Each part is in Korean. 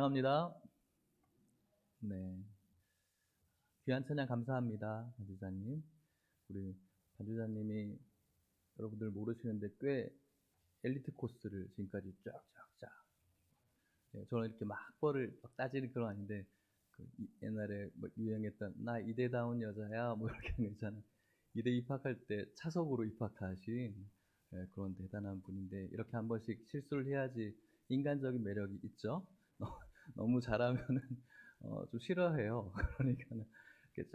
사랑합니다. 네. 귀한 찬양 감사합니다. 반주자님. 우리 반주자님이 여러분들 모르시는데 꽤 엘리트 코스를 지금까지 쫙쫙쫙. 네, 저는 이렇게 막 학벌을 막 따지는 그런 아닌데, 옛날에 뭐 유행했던 나 이대다운 여자야 뭐 이렇게 하는 거 있잖아. 이대 입학할 때 차석으로 입학하신 그런 대단한 분인데, 이렇게 한 번씩 실수를 해야지 인간적인 매력이 있죠. 너무 잘하면은 좀 싫어해요. 그러니까는 이렇게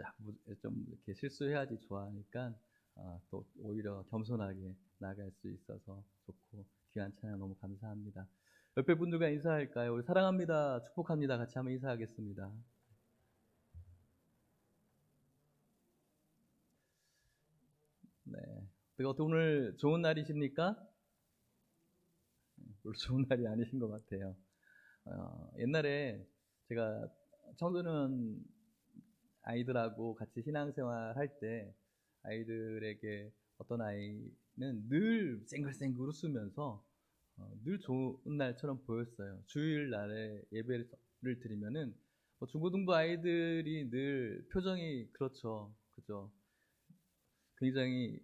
좀 이렇게 실수해야지 좋아하니까 또 오히려 겸손하게 나갈 수 있어서 좋고, 귀한 찬양 너무 감사합니다. 옆에 분들과 인사할까요? 우리 사랑합니다, 축복합니다. 같이 한번 인사하겠습니다. 네. 어떻게 오늘 좋은 날이십니까? 별로 좋은 날이 아니신 것 같아요. 옛날에 제가 청소년 아이들하고 같이 신앙생활 할 때, 아이들에게 어떤 아이는 늘 쌩글쌩글 웃으면서 늘 좋은 날처럼 보였어요. 주일 날에 예배를 드리면은 중고등부 아이들이 늘 표정이 그렇죠. 그죠? 굉장히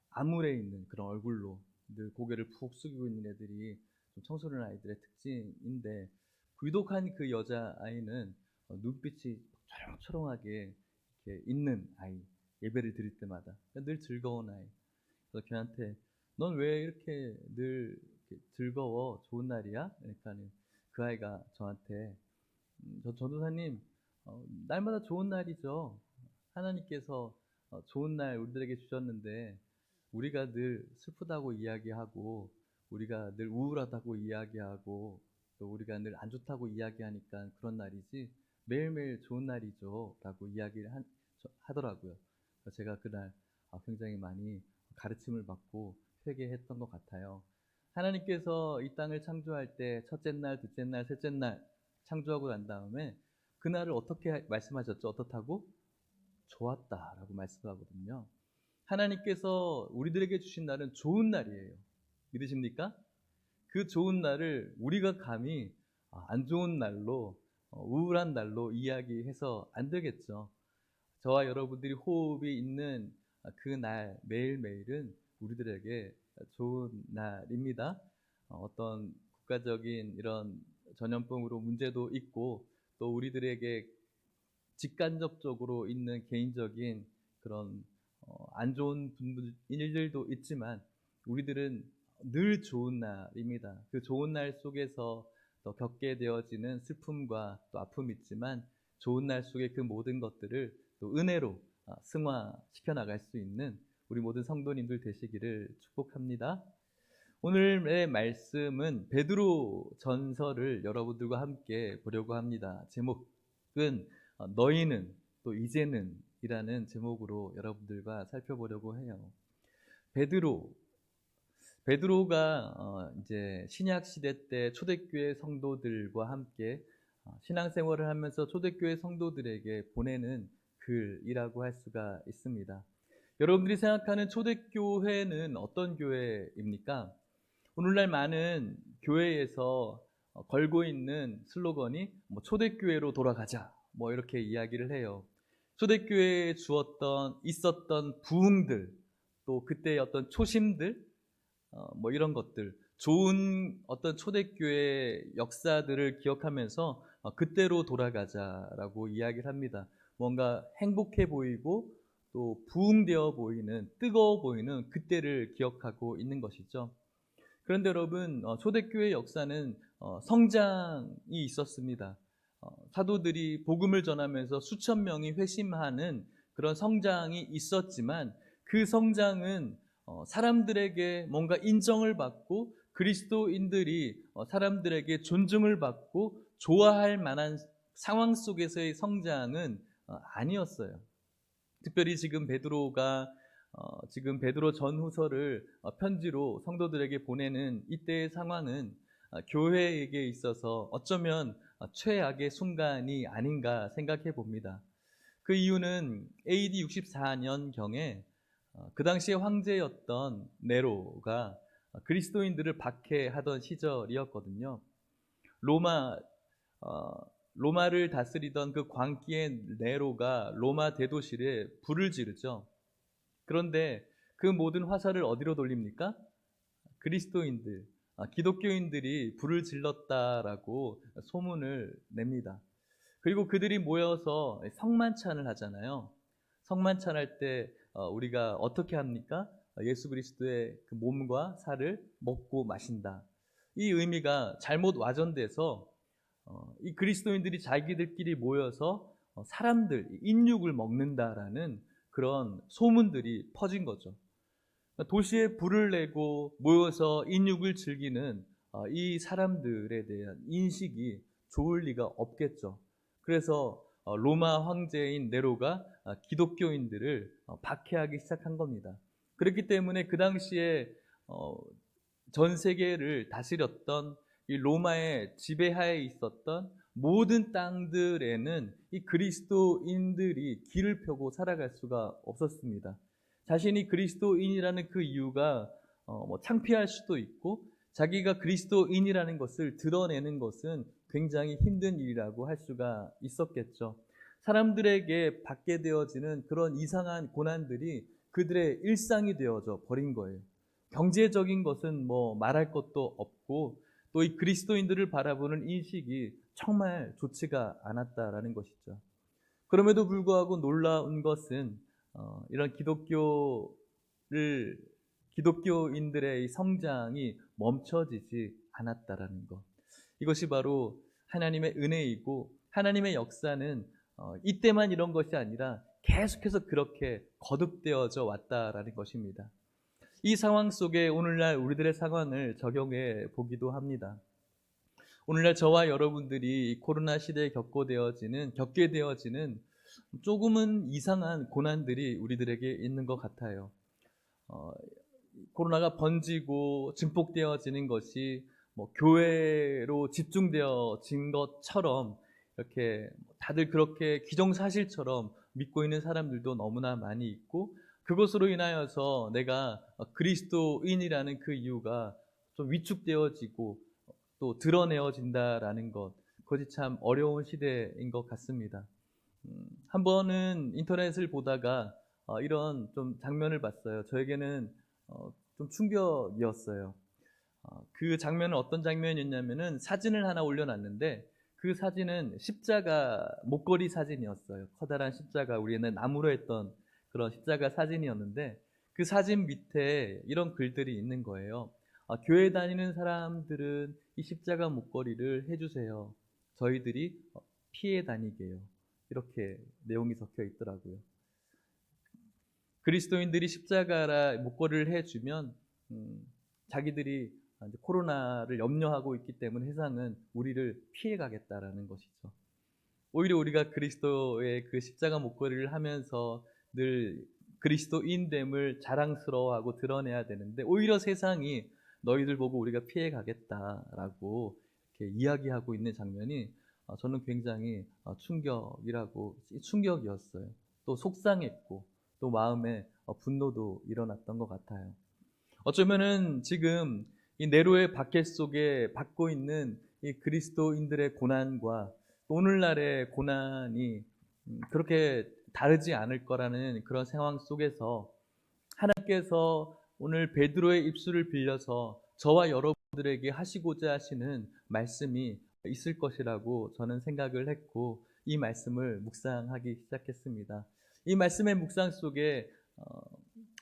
암울해 있는 그런 얼굴로 늘 고개를 푹 숙이고 있는 애들이 좀 청소년 아이들의 특징인데, 유독한 그 여자아이는 눈빛이 초롱초롱하게 이렇게 있는 아이, 예배를 드릴 때마다 늘 즐거운 아이. 그래서 걔한테 넌 왜 이렇게 늘 이렇게 즐거워? 좋은 날이야? 그러니까는 그 아이가 저한테 전도사님, 날마다 좋은 날이죠. 하나님께서 좋은 날 우리들에게 주셨는데, 우리가 늘 슬프다고 이야기하고, 우리가 늘 우울하다고 이야기하고, 또 우리가 늘 안 좋다고 이야기하니까 그런 날이지, 매일매일 좋은 날이죠 라고 이야기를 하더라고요. 그래서 제가 그날 굉장히 많이 가르침을 받고 회개했던 것 같아요. 하나님께서 이 땅을 창조할 때 첫째 날, 둘째 날, 셋째 날 창조하고 난 다음에 그날을 어떻게 말씀하셨죠? 어떻다고? 좋았다라고 말씀하거든요. 하나님께서 우리들에게 주신 날은 좋은 날이에요. 믿으십니까? 그 좋은 날을 우리가 감히 안 좋은 날로, 우울한 날로 이야기해서 안 되겠죠. 저와 여러분들이 호흡이 있는 그 날, 매일매일은 우리들에게 좋은 날입니다. 어떤 국가적인 이런 전염병으로 문제도 있고, 또 우리들에게 직간접적으로 있는 개인적인 그런 안 좋은 일들도 있지만, 우리들은 늘 좋은 날입니다. 그 좋은 날 속에서 또 겪게 되어지는 슬픔과 또 아픔이 있지만, 좋은 날 속에 그 모든 것들을 또 은혜로 승화시켜 나갈 수 있는 우리 모든 성도님들 되시기를 축복합니다. 오늘의 말씀은 베드로 전서를 여러분들과 함께 보려고 합니다. 제목은 너희는 또 이제는 이라는 제목으로 여러분들과 살펴보려고 해요. 베드로가 이제 신약 시대 때 초대교회 성도들과 함께 신앙생활을 하면서 초대교회 성도들에게 보내는 글이라고 할 수가 있습니다. 여러분들이 생각하는 초대교회는 어떤 교회입니까? 오늘날 많은 교회에서 걸고 있는 슬로건이 초대교회로 돌아가자 이렇게 이야기를 해요. 초대교회에 있었던 부흥들, 또 그때의 어떤 초심들, 이런 것들, 좋은 어떤 초대교회 역사들을 기억하면서 그때로 돌아가자라고 이야기를 합니다. 뭔가 행복해 보이고 또 부흥되어 보이는, 뜨거워 보이는 그때를 기억하고 있는 것이죠. 그런데 여러분, 초대교회 역사는 성장이 있었습니다. 사도들이 복음을 전하면서 수천 명이 회심하는 그런 성장이 있었지만, 그 성장은 사람들에게 뭔가 인정을 받고 그리스도인들이 사람들에게 존중을 받고 좋아할 만한 상황 속에서의 성장은 아니었어요. 특별히 지금 베드로 전후서를 편지로 성도들에게 보내는 이때의 상황은 교회에게 있어서 어쩌면 최악의 순간이 아닌가 생각해 봅니다. 그 이유는 AD 64년경에 그 당시에 황제였던 네로가 그리스도인들을 박해하던 시절이었거든요. 로마 로마를 다스리던 그 광기의 네로가 로마 대도시에 불을 지르죠. 그런데 그 모든 화살을 어디로 돌립니까? 그리스도인들, 기독교인들이 불을 질렀다라고 소문을 냅니다. 그리고 그들이 모여서 성만찬을 하잖아요. 성만찬할 때 우리가 어떻게 합니까? 예수 그리스도의 그 몸과 살을 먹고 마신다. 이 의미가 잘못 와전돼서 이 그리스도인들이 자기들끼리 모여서 사람들, 인육을 먹는다라는 그런 소문들이 퍼진 거죠. 도시에 불을 내고 모여서 인육을 즐기는 이 사람들에 대한 인식이 좋을 리가 없겠죠. 그래서 로마 황제인 네로가 기독교인들을 박해하기 시작한 겁니다. 그렇기 때문에 그 당시에 전 세계를 다스렸던 이 로마의 지배하에 있었던 모든 땅들에는 이 그리스도인들이 길을 펴고 살아갈 수가 없었습니다. 자신이 그리스도인이라는 그 이유가 창피할 수도 있고, 자기가 그리스도인이라는 것을 드러내는 것은 굉장히 힘든 일이라고 할 수가 있었겠죠. 사람들에게 받게 되어지는 그런 이상한 고난들이 그들의 일상이 되어져 버린 거예요. 경제적인 것은 말할 것도 없고, 또 이 그리스도인들을 바라보는 인식이 정말 좋지가 않았다라는 것이죠. 그럼에도 불구하고 놀라운 것은 이런 기독교인들의 성장이 멈춰지지 않았다라는 것. 이것이 바로 하나님의 은혜이고, 하나님의 역사는 이때만 이런 것이 아니라 계속해서 그렇게 거듭되어져 왔다라는 것입니다. 이 상황 속에 오늘날 우리들의 상황을 적용해 보기도 합니다. 오늘날 저와 여러분들이 코로나 시대에 겪게 되어지는 조금은 이상한 고난들이 우리들에게 있는 것 같아요. 코로나가 번지고 증폭되어지는 것이 교회로 집중되어진 것처럼 이렇게 다들 그렇게 기정사실처럼 믿고 있는 사람들도 너무나 많이 있고, 그것으로 인하여서 내가 그리스도인이라는 그 이유가 좀 위축되어지고 또 드러내어진다라는 것, 그것이 참 어려운 시대인 것 같습니다. 한 번은 인터넷을 보다가 이런 좀 장면을 봤어요. 저에게는 좀 충격이었어요. 그 장면은 어떤 장면이었냐면은 사진을 하나 올려놨는데, 그 사진은 십자가 목걸이 사진이었어요. 커다란 십자가, 우리 옛날 나무로 했던 그런 십자가 사진이었는데, 그 사진 밑에 이런 글들이 있는 거예요. 교회 다니는 사람들은 이 십자가 목걸이를 해주세요. 저희들이 피해 다니게요. 이렇게 내용이 적혀 있더라고요. 그리스도인들이 십자가라 목걸이를 해주면 자기들이 코로나를 염려하고 있기 때문에 세상은 우리를 피해가겠다라는 것이죠. 오히려 우리가 그리스도의 그 십자가 목걸이를 하면서 늘 그리스도인됨을 자랑스러워하고 드러내야 되는데, 오히려 세상이 너희들 보고 우리가 피해가겠다라고 이렇게 이야기하고 있는 장면이 저는 굉장히 충격이었어요. 또 속상했고, 또 마음에 분노도 일어났던 것 같아요. 어쩌면은 지금 이 네로의 박해 속에 받고 있는 이 그리스도인들의 고난과 오늘날의 고난이 그렇게 다르지 않을 거라는 그런 상황 속에서 하나님께서 오늘 베드로의 입술을 빌려서 저와 여러분들에게 하시고자 하시는 말씀이 있을 것이라고 저는 생각을 했고, 이 말씀을 묵상하기 시작했습니다. 이 말씀의 묵상 속에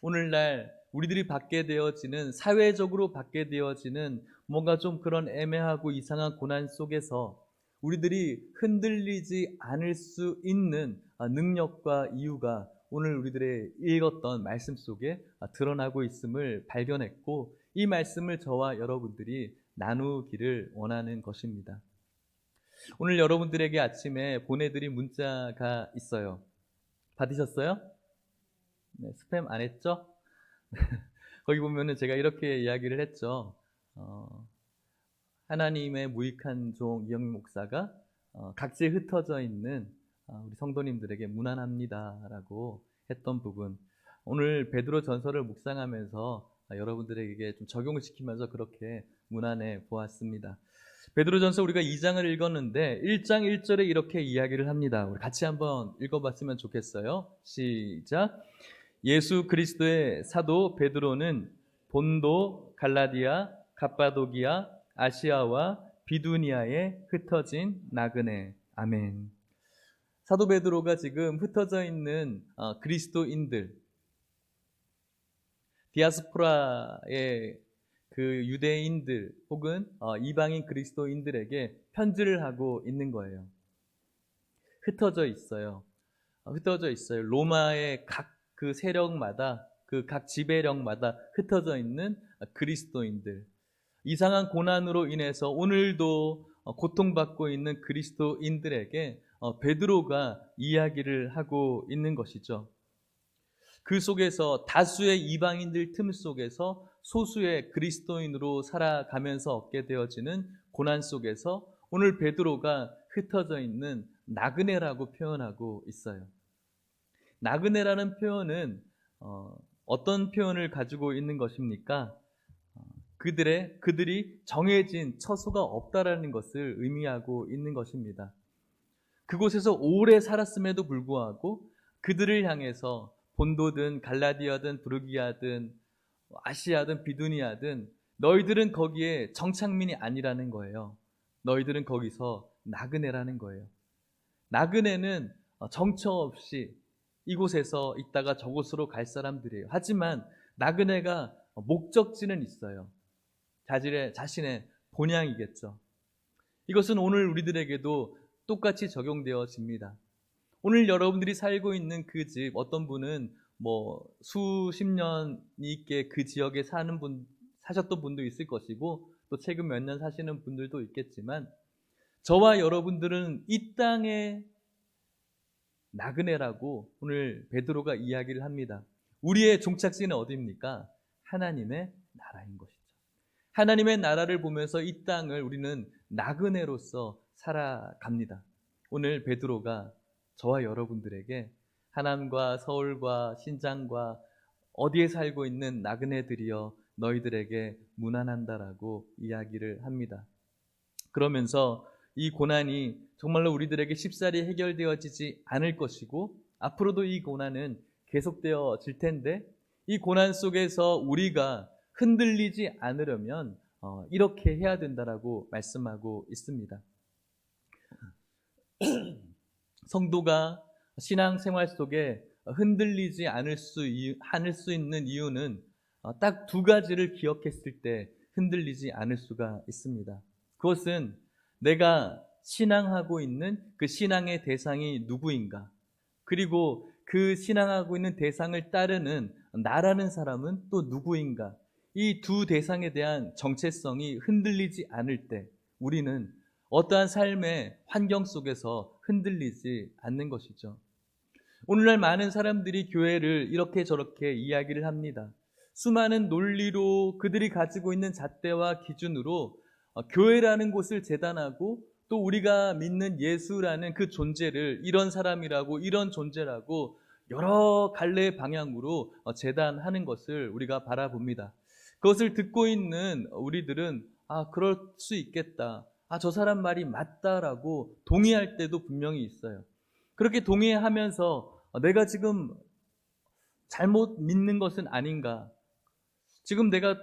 오늘날 우리들이 받게 되어지는, 사회적으로 받게 되어지는 뭔가 좀 그런 애매하고 이상한 고난 속에서 우리들이 흔들리지 않을 수 있는 능력과 이유가 오늘 우리들의 읽었던 말씀 속에 드러나고 있음을 발견했고, 이 말씀을 저와 여러분들이 나누기를 원하는 것입니다. 오늘 여러분들에게 아침에 보내드린 문자가 있어요. 받으셨어요? 네, 스팸 안 했죠? 거기 보면은 제가 이렇게 이야기를 했죠. 하나님의 무익한 종 이영민 목사가 각지에 흩어져 있는 우리 성도님들에게 문안합니다라고 했던 부분, 오늘 베드로 전서를 묵상하면서 여러분들에게 좀 적용을 시키면서 그렇게 문안해 보았습니다. 베드로전서 우리가 2장을 읽었는데 1장 1절에 이렇게 이야기를 합니다. 우리 같이 한번 읽어봤으면 좋겠어요. 시작. 예수 그리스도의 사도 베드로는 본도, 갈라디아, 갑바도기아, 아시아와 비두니아에 흩어진 나그네. 아멘. 사도 베드로가 지금 흩어져 있는 그리스도인들, 디아스포라의 그 유대인들 혹은 이방인 그리스도인들에게 편지를 하고 있는 거예요. 흩어져 있어요. 흩어져 있어요. 로마의 각 그 세력마다, 그 각 지배력마다 흩어져 있는 그리스도인들. 이상한 고난으로 인해서 오늘도 고통받고 있는 그리스도인들에게 베드로가 이야기를 하고 있는 것이죠. 그 속에서 다수의 이방인들 틈 속에서 소수의 그리스도인으로 살아가면서 얻게 되어지는 고난 속에서 오늘 베드로가 흩어져 있는 나그네라고 표현하고 있어요. 나그네라는 표현은 어떤 표현을 가지고 있는 것입니까? 그들이 정해진 처소가 없다라는 것을 의미하고 있는 것입니다. 그곳에서 오래 살았음에도 불구하고 그들을 향해서 본도든 갈라디아든 부르기아든 아시아든 비두니아든 너희들은 거기에 정착민이 아니라는 거예요. 너희들은 거기서 나그네라는 거예요. 나그네는 정처 없이 이곳에서 있다가 저곳으로 갈 사람들이에요. 하지만 나그네가 목적지는 있어요. 자신의 본향이겠죠. 이것은 오늘 우리들에게도 똑같이 적용되어집니다. 오늘 여러분들이 살고 있는 그 집, 어떤 분은 수십 년이 있게 그 지역에 사셨던 분도 있을 것이고 또 최근 몇 년 사시는 분들도 있겠지만 저와 여러분들은 이 땅의 나그네라고 오늘 베드로가 이야기를 합니다. 우리의 종착지는 어디입니까? 하나님의 나라인 것이죠. 하나님의 나라를 보면서 이 땅을 우리는 나그네로서 살아갑니다. 오늘 베드로가 저와 여러분들에게 하남과 서울과 신장과 어디에 살고 있는 나그네들이여 너희들에게 문안한다라고 이야기를 합니다. 그러면서 이 고난이 정말로 우리들에게 쉽사리 해결되어지지 않을 것이고 앞으로도 이 고난은 계속되어질 텐데 이 고난 속에서 우리가 흔들리지 않으려면 이렇게 해야 된다라고 말씀하고 있습니다. 성도가 신앙생활 속에 흔들리지 않을 수 있는 이유는 딱 두 가지를 기억했을 때 흔들리지 않을 수가 있습니다. 그것은 내가 신앙하고 있는 그 신앙의 대상이 누구인가, 그리고 그 신앙하고 있는 대상을 따르는 나라는 사람은 또 누구인가, 이 두 대상에 대한 정체성이 흔들리지 않을 때 우리는 어떠한 삶의 환경 속에서 흔들리지 않는 것이죠. 오늘날 많은 사람들이 교회를 이렇게 저렇게 이야기를 합니다. 수많은 논리로 그들이 가지고 있는 잣대와 기준으로 교회라는 곳을 재단하고 또 우리가 믿는 예수라는 그 존재를 이런 사람이라고 이런 존재라고 여러 갈래의 방향으로 재단하는 것을 우리가 바라봅니다. 그것을 듣고 있는 우리들은 그럴 수 있겠다, 저 사람 말이 맞다라고 동의할 때도 분명히 있어요. 그렇게 동의하면서 내가 지금 잘못 믿는 것은 아닌가, 지금 내가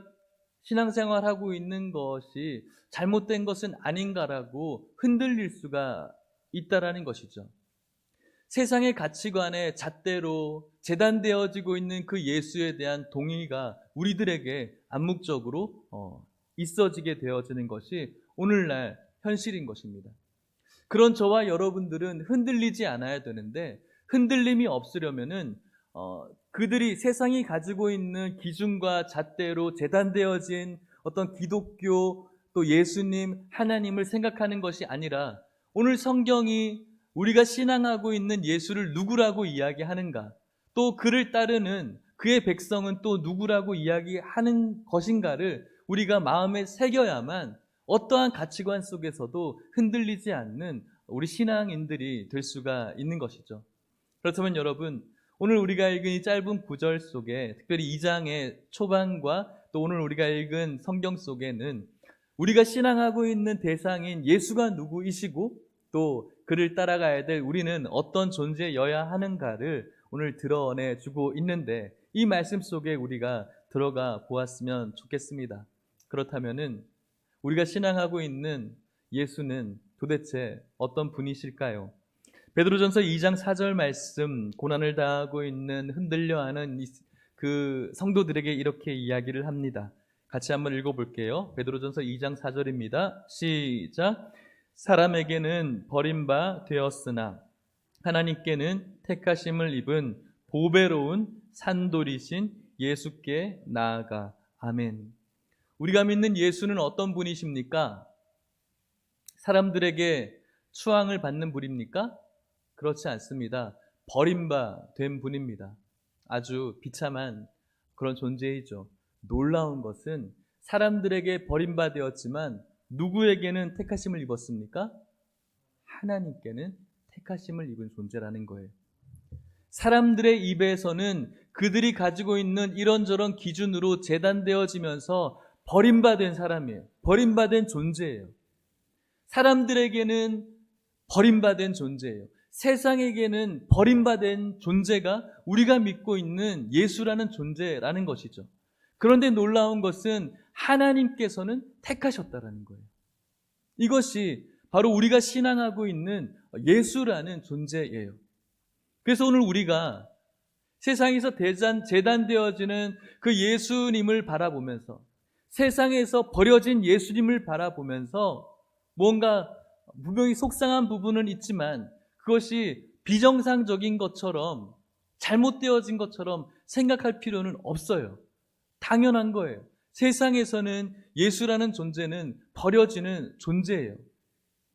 신앙생활하고 있는 것이 잘못된 것은 아닌가라고 흔들릴 수가 있다라는 것이죠. 세상의 가치관에 잣대로 재단되어지고 있는 그 예수에 대한 동의가 우리들에게 암묵적으로 있어지게 되어지는 것이 오늘날 현실인 것입니다. 그런 저와 여러분들은 흔들리지 않아야 되는데 흔들림이 없으려면은 그들이 세상이 가지고 있는 기준과 잣대로 재단되어진 어떤 기독교 또 예수님, 하나님을 생각하는 것이 아니라 오늘 성경이 우리가 신앙하고 있는 예수를 누구라고 이야기하는가, 또 그를 따르는 그의 백성은 또 누구라고 이야기하는 것인가를 우리가 마음에 새겨야만 어떠한 가치관 속에서도 흔들리지 않는 우리 신앙인들이 될 수가 있는 것이죠. 그렇다면 여러분, 오늘 우리가 읽은 이 짧은 구절 속에, 특별히 2장의 초반과 또 오늘 우리가 읽은 성경 속에는 우리가 신앙하고 있는 대상인 예수가 누구이시고 또 그를 따라가야 될 우리는 어떤 존재여야 하는가를 오늘 드러내주고 있는데, 이 말씀 속에 우리가 들어가 보았으면 좋겠습니다. 그렇다면은 우리가 신앙하고 있는 예수는 도대체 어떤 분이실까요? 베드로전서 2장 4절 말씀, 고난을 당하고 있는 흔들려하는 그 성도들에게 이렇게 이야기를 합니다. 같이 한번 읽어볼게요. 베드로전서 2장 4절입니다. 시작. 사람에게는 버림바 되었으나 하나님께는 택하심을 입은 보배로운 산돌이신 예수께 나아가. 아멘. 우리가 믿는 예수는 어떤 분이십니까? 사람들에게 추앙을 받는 분입니까? 그렇지 않습니다. 버림바 된 분입니다. 아주 비참한 그런 존재이죠. 놀라운 것은 사람들에게 버림받았지만 누구에게는 택하심을 입었습니까? 하나님께는 택하심을 입은 존재라는 거예요. 사람들의 입에서는 그들이 가지고 있는 이런저런 기준으로 재단되어지면서 버림받은 사람이에요. 버림받은 존재예요. 사람들에게는 버림받은 존재예요. 세상에게는 버림받은 존재가 우리가 믿고 있는 예수라는 존재라는 것이죠. 그런데 놀라운 것은 하나님께서는 택하셨다라는 거예요. 이것이 바로 우리가 신앙하고 있는 예수라는 존재예요. 그래서 오늘 우리가 세상에서 재단되어지는 그 예수님을 바라보면서, 세상에서 버려진 예수님을 바라보면서 뭔가 분명히 속상한 부분은 있지만 그것이 비정상적인 것처럼, 잘못되어진 것처럼 생각할 필요는 없어요. 당연한 거예요. 세상에서는 예수라는 존재는 버려지는 존재예요.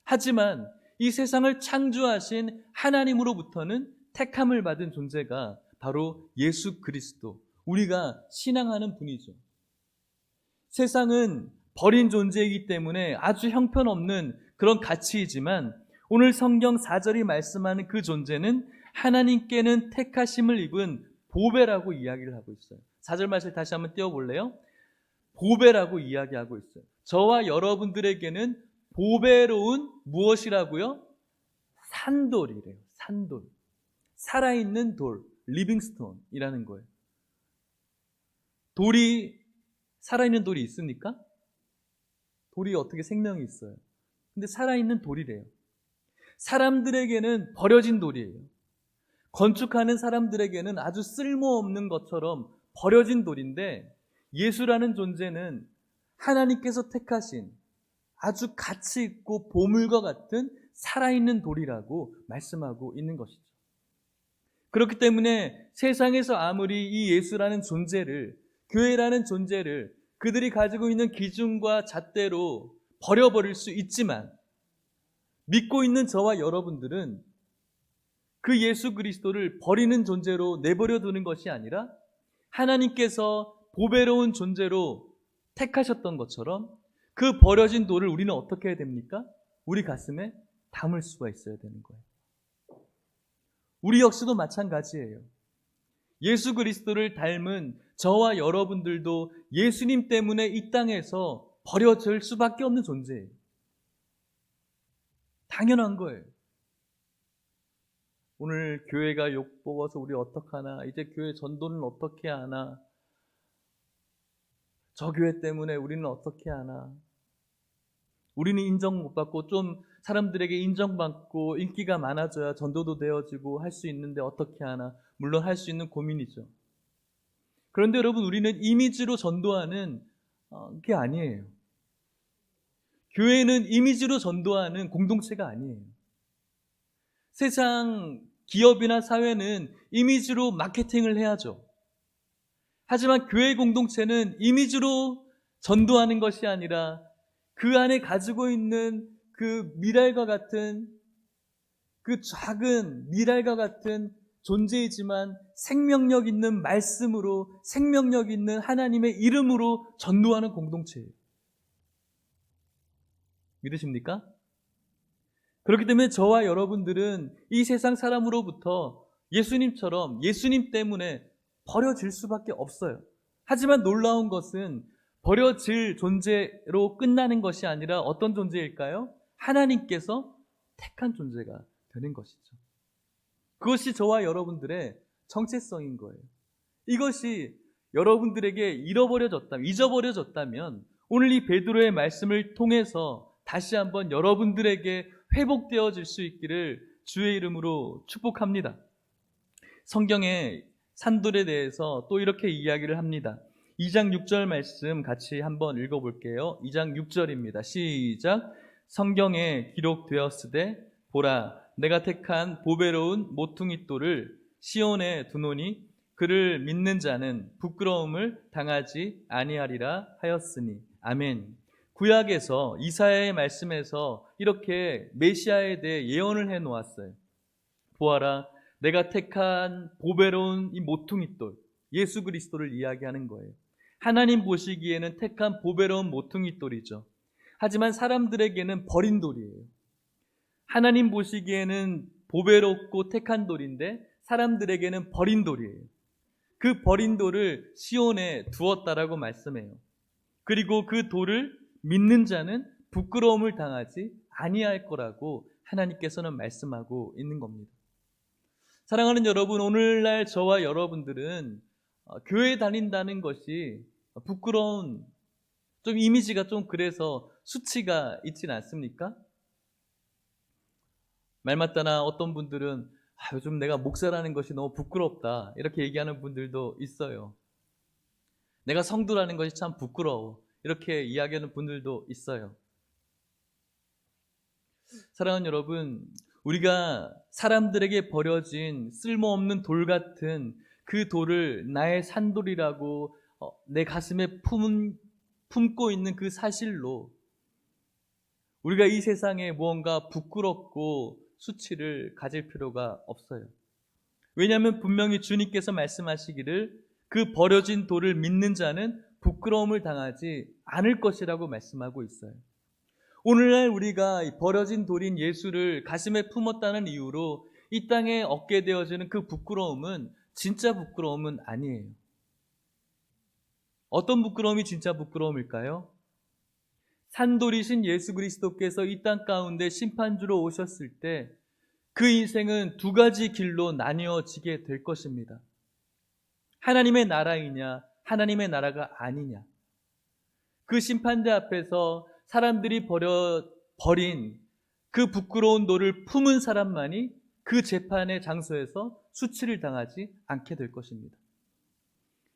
하지만 이 세상을 창조하신 하나님으로부터는 택함을 받은 존재가 바로 예수 그리스도, 우리가 신앙하는 분이죠. 세상은 버린 존재이기 때문에 아주 형편없는 그런 가치이지만 오늘 성경 4절이 말씀하는 그 존재는 하나님께는 택하심을 입은 보배라고 이야기를 하고 있어요. 4절 말씀 다시 한번 띄워볼래요? 보배라고 이야기하고 있어요. 저와 여러분들에게는 보배로운 무엇이라고요? 산돌이래요. 산돌. 살아있는 돌, 리빙스톤이라는 거예요. 돌이, 살아있는 돌이 있습니까? 돌이 어떻게 생명이 있어요? 근데 살아있는 돌이래요. 사람들에게는 버려진 돌이에요. 건축하는 사람들에게는 아주 쓸모없는 것처럼 버려진 돌인데, 예수라는 존재는 하나님께서 택하신 아주 가치 있고 보물과 같은 살아있는 돌이라고 말씀하고 있는 것이죠. 그렇기 때문에 세상에서 아무리 이 예수라는 존재를, 교회라는 존재를 그들이 가지고 있는 기준과 잣대로 버려버릴 수 있지만, 믿고 있는 저와 여러분들은 그 예수 그리스도를 버리는 존재로 내버려 두는 것이 아니라 하나님께서 보배로운 존재로 택하셨던 것처럼 그 버려진 돌을 우리는 어떻게 해야 됩니까? 우리 가슴에 담을 수가 있어야 되는 거예요. 우리 역시도 마찬가지예요. 예수 그리스도를 닮은 저와 여러분들도 예수님 때문에 이 땅에서 버려질 수밖에 없는 존재예요. 당연한 거예요. 오늘 교회가 욕 먹어서 우리 어떡하나, 이제 교회 전도는 어떻게 하나, 저 교회 때문에 우리는 어떻게 하나, 우리는 인정 못 받고 좀 사람들에게 인정받고 인기가 많아져야 전도도 되어지고 할 수 있는데 어떻게 하나, 물론 할 수 있는 고민이죠. 그런데 여러분, 우리는 이미지로 전도하는 게 아니에요. 교회는 이미지로 전도하는 공동체가 아니에요. 세상 기업이나 사회는 이미지로 마케팅을 해야죠. 하지만 교회 공동체는 이미지로 전도하는 것이 아니라 그 안에 가지고 있는 그 미랄과 같은, 그 작은 미랄과 같은 존재이지만 생명력 있는 말씀으로, 생명력 있는 하나님의 이름으로 전도하는 공동체예요. 믿으십니까? 그렇기 때문에 저와 여러분들은 이 세상 사람으로부터 예수님처럼 예수님 때문에 버려질 수밖에 없어요. 하지만 놀라운 것은 버려질 존재로 끝나는 것이 아니라 어떤 존재일까요? 하나님께서 택한 존재가 되는 것이죠. 그것이 저와 여러분들의 정체성인 거예요. 이것이 여러분들에게 잊어버려졌다면 오늘 이 베드로의 말씀을 통해서 다시 한번 여러분들에게 회복되어질 수 있기를 주의 이름으로 축복합니다. 성경에 산돌에 대해서 또 이렇게 이야기를 합니다. 2장 6절 말씀 같이 한번 읽어볼게요. 2장 6절입니다. 시작. 성경에 기록되었으되 보라 내가 택한 보배로운 모퉁이 돌을 시온에 두노니 그를 믿는 자는 부끄러움을 당하지 아니하리라 하였으니. 아멘. 구약에서 이사야의 말씀에서 이렇게 메시아에 대해 예언을 해 놓았어요. 보아라 내가 택한 보배로운 이 모퉁이 돌, 예수 그리스도를 이야기하는 거예요. 하나님 보시기에는 택한 보배로운 모퉁이 돌이죠. 하지만 사람들에게는 버린 돌이에요. 하나님 보시기에는 보배롭고 택한 돌인데 사람들에게는 버린 돌이에요. 그 버린 돌을 시온에 두었다라고 말씀해요. 그리고 그 돌을 믿는 자는 부끄러움을 당하지 아니할 거라고 하나님께서는 말씀하고 있는 겁니다. 사랑하는 여러분, 오늘날 저와 여러분들은 교회 다닌다는 것이 부끄러운, 좀 이미지가 좀 그래서 수치가 있진 않습니까? 말마따나 어떤 분들은 요즘 내가 목사라는 것이 너무 부끄럽다 이렇게 얘기하는 분들도 있어요. 내가 성도라는 것이 참 부끄러워 이렇게 이야기하는 분들도 있어요. 사랑하는 여러분, 우리가 사람들에게 버려진 쓸모없는 돌 같은 그 돌을 나의 산돌이라고 내 가슴에 품고 있는 그 사실로 우리가 이 세상에 무언가 부끄럽고 수치를 가질 필요가 없어요. 왜냐하면 분명히 주님께서 말씀하시기를 그 버려진 돌을 믿는 자는 부끄러움을 당하지 않을 것이라고 말씀하고 있어요. 오늘날 우리가 버려진 돌인 예수를 가슴에 품었다는 이유로 이 땅에 얻게 되어지는 그 부끄러움은 진짜 부끄러움은 아니에요. 어떤 부끄러움이 진짜 부끄러움일까요? 산돌이신 예수 그리스도께서 이 땅 가운데 심판주로 오셨을 때 그 인생은 두 가지 길로 나뉘어지게 될 것입니다. 하나님의 나라이냐, 하나님의 나라가 아니냐. 그 심판대 앞에서 사람들이 버린 그 부끄러운 돌을 품은 사람만이 그 재판의 장소에서 수치를 당하지 않게 될 것입니다.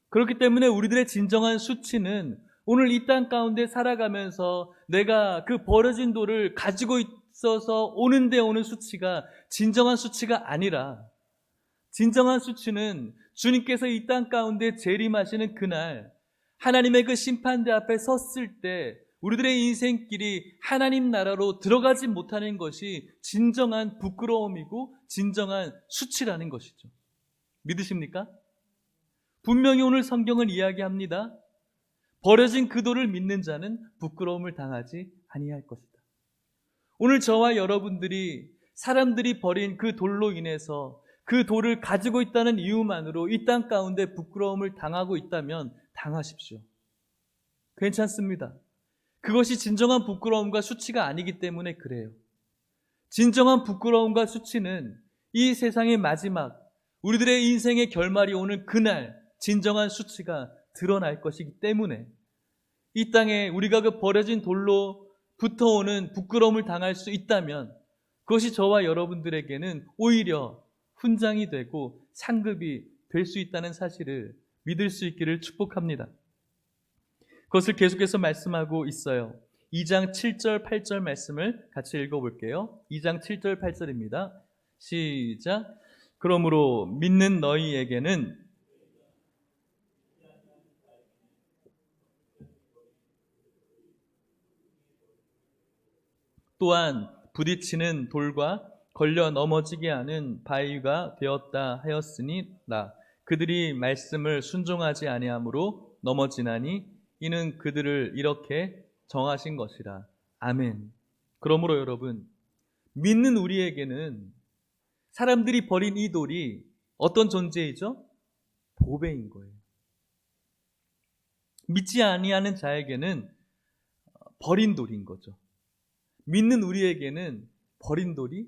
그렇기 때문에 우리들의 진정한 수치는 오늘 이 땅 가운데 살아가면서 내가 그 버려진 돌을 가지고 있어서 오는 데 오는 수치가 진정한 수치가 아니라, 진정한 수치는 주님께서 이 땅 가운데 재림하시는 그날 하나님의 그 심판대 앞에 섰을 때 우리들의 인생길이 하나님 나라로 들어가지 못하는 것이 진정한 부끄러움이고 진정한 수치라는 것이죠. 믿으십니까? 분명히 오늘 성경은 이야기합니다. 버려진 그 돌을 믿는 자는 부끄러움을 당하지 아니할 것이다. 오늘 저와 여러분들이 사람들이 버린 그 돌로 인해서 그 돌을 가지고 있다는 이유만으로 이 땅 가운데 부끄러움을 당하고 있다면 당하십시오. 괜찮습니다. 그것이 진정한 부끄러움과 수치가 아니기 때문에 그래요. 진정한 부끄러움과 수치는 이 세상의 마지막, 우리들의 인생의 결말이 오는 그날 진정한 수치가 드러날 것이기 때문에 이 땅에 우리가 그 버려진 돌로 붙어오는 부끄러움을 당할 수 있다면 그것이 저와 여러분들에게는 오히려 훈장이 되고 상급이 될 수 있다는 사실을 믿을 수 있기를 축복합니다. 그것을 계속해서 말씀하고 있어요. 2장 7절 8절 말씀을 같이 읽어볼게요. 2장 7절 8절입니다. 시작. 그러므로 믿는 너희에게는 또한 부딪히는 돌과 걸려 넘어지게 하는 바위가 되었다 하였으니라. 그들이 말씀을 순종하지 아니하므로 넘어지나니 이는 그들을 이렇게 정하신 것이라. 아멘. 그러므로 여러분, 믿는 우리에게는 사람들이 버린 이 돌이 어떤 존재이죠? 보배인 거예요. 믿지 아니하는 자에게는 버린 돌인 거죠. 믿는 우리에게는 버린 돌이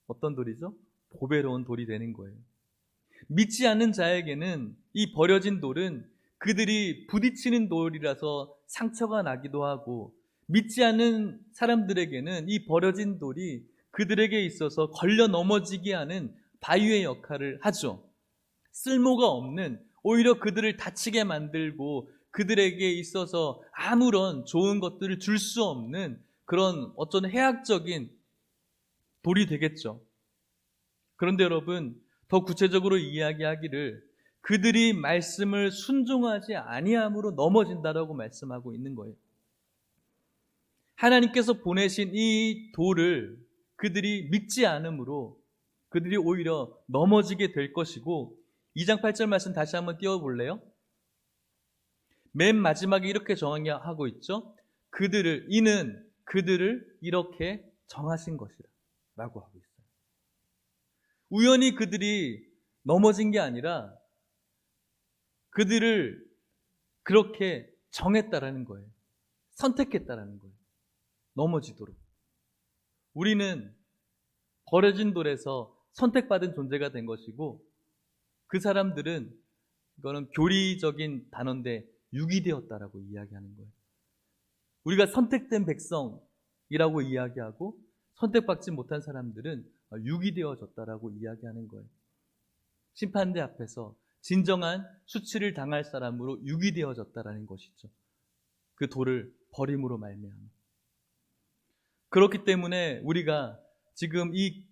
어떤 돌이죠? 보배로운 돌이 되는 거예요. 믿지 않는 자에게는 이 버려진 돌은 그들이 부딪히는 돌이라서 상처가 나기도 하고, 믿지 않는 사람들에게는 이 버려진 돌이 그들에게 있어서 걸려 넘어지게 하는 바위의 역할을 하죠. 쓸모가 없는, 오히려 그들을 다치게 만들고 그들에게 있어서 아무런 좋은 것들을 줄 수 없는 그런 어떤 해악적인 돌이 되겠죠. 그런데 여러분, 더 구체적으로 이야기하기를 그들이 말씀을 순종하지 아니함으로 넘어진다라고 말씀하고 있는 거예요. 하나님께서 보내신 이 돌을 그들이 믿지 않음으로 그들이 오히려 넘어지게 될 것이고, 2장 8절 말씀 다시 한번 띄워볼래요? 맨 마지막에 이렇게 정하고 있죠. 이는 그들을 이렇게 정하신 것이라 라고 하고 있어요. 우연히 그들이 넘어진 게 아니라 그들을 그렇게 정했다라는 거예요. 선택했다라는 거예요. 넘어지도록. 우리는 버려진 돌에서 선택받은 존재가 된 것이고, 그 사람들은, 이거는 교리적인 단어인데 유기되었다라고 이야기하는 거예요. 우리가 선택된 백성이라고 이야기하고, 선택받지 못한 사람들은 유기되어졌다라고 이야기하는 거예요. 심판대 앞에서 진정한 수치를 당할 사람으로 유기되어졌다라는 것이죠. 그 돌을 버림으로 말미암아. 그렇기 때문에 우리가 지금 이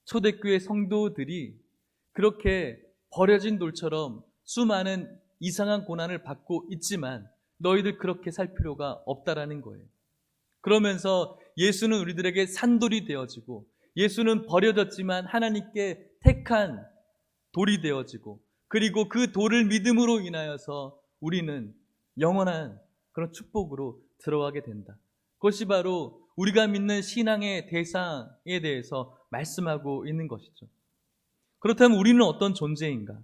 초대교회 성도들이 그렇게 버려진 돌처럼 수많은 이상한 고난을 받고 있지만 너희들 그렇게 살 필요가 없다라는 거예요. 그러면서 예수는 우리들에게 산돌이 되어지고, 예수는 버려졌지만 하나님께 택한 돌이 되어지고, 그리고 그 돌을 믿음으로 인하여서 우리는 영원한 그런 축복으로 들어가게 된다. 그것이 바로 우리가 믿는 신앙의 대상에 대해서 말씀하고 있는 것이죠. 그렇다면 우리는 어떤 존재인가?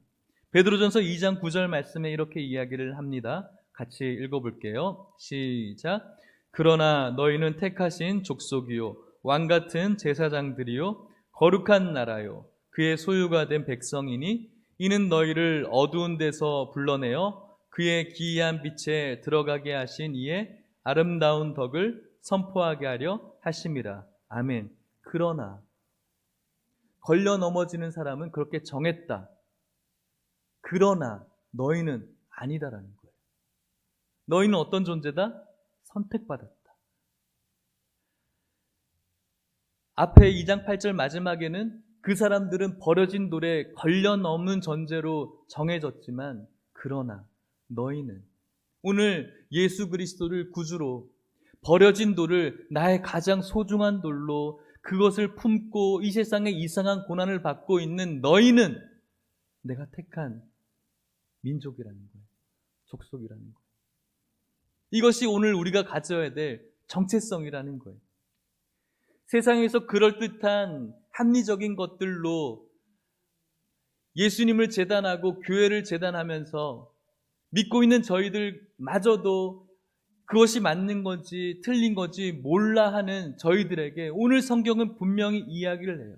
베드로전서 2장 9절 말씀에 이렇게 이야기를 합니다. 같이 읽어볼게요. 시작. 그러나 너희는 택하신 족속이요 왕같은 제사장들이요 거룩한 나라요 그의 소유가 된 백성이니 이는 너희를 어두운 데서 불러내어 그의 기이한 빛에 들어가게 하신 이의 아름다운 덕을 선포하게 하려 하심이라. 아멘. 그러나 걸려 넘어지는 사람은 그렇게 정했다. 그러나 너희는 아니다라는 거예요. 너희는 어떤 존재다? 선택받았다. 앞에 2장 8절 마지막에는 그 사람들은 버려진 돌에 걸려 넘는 존재로 정해졌지만, 그러나 너희는 오늘 예수 그리스도를 구주로 버려진 돌을 나의 가장 소중한 돌로 그것을 품고 이 세상에 이상한 고난을 받고 있는 너희는 내가 택한 민족이라는 거예요. 족속이라는 거예요. 이것이 오늘 우리가 가져야 될 정체성이라는 거예요. 세상에서 그럴듯한 합리적인 것들로 예수님을 제단하고 교회를 제단하면서 믿고 있는 저희들마저도 그것이 맞는 건지 틀린 건지 몰라 하는 저희들에게 오늘 성경은 분명히 이야기를 해요.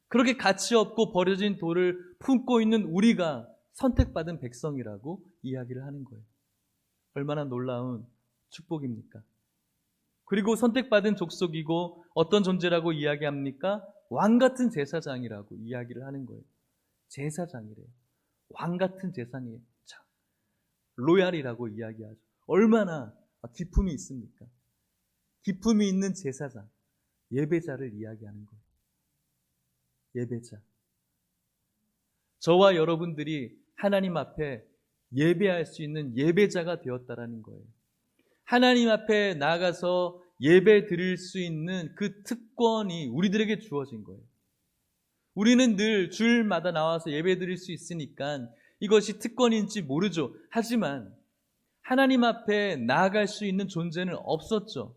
그렇게 가치 없고 버려진 돌을 품고 있는 우리가 선택받은 백성이라고 이야기를 하는 거예요. 얼마나 놀라운 축복입니까? 그리고 선택받은 족속이고 어떤 존재라고 이야기합니까? 왕같은 제사장이라고 이야기를 하는 거예요. 제사장이래요. 왕같은 제사장이에요. 로얄이라고 이야기하죠. 얼마나 기품이 있습니까? 기품이 있는 제사장, 예배자를 이야기하는 거예요. 예배자. 저와 여러분들이 하나님 앞에 예배할 수 있는 예배자가 되었다라는 거예요. 하나님 앞에 나가서 예배 드릴 수 있는 그 특권이 우리들에게 주어진 거예요. 우리는 늘 주일마다 나와서 예배 드릴 수 있으니까 이것이 특권인지 모르죠. 하지만 하나님 앞에 나아갈 수 있는 존재는 없었죠.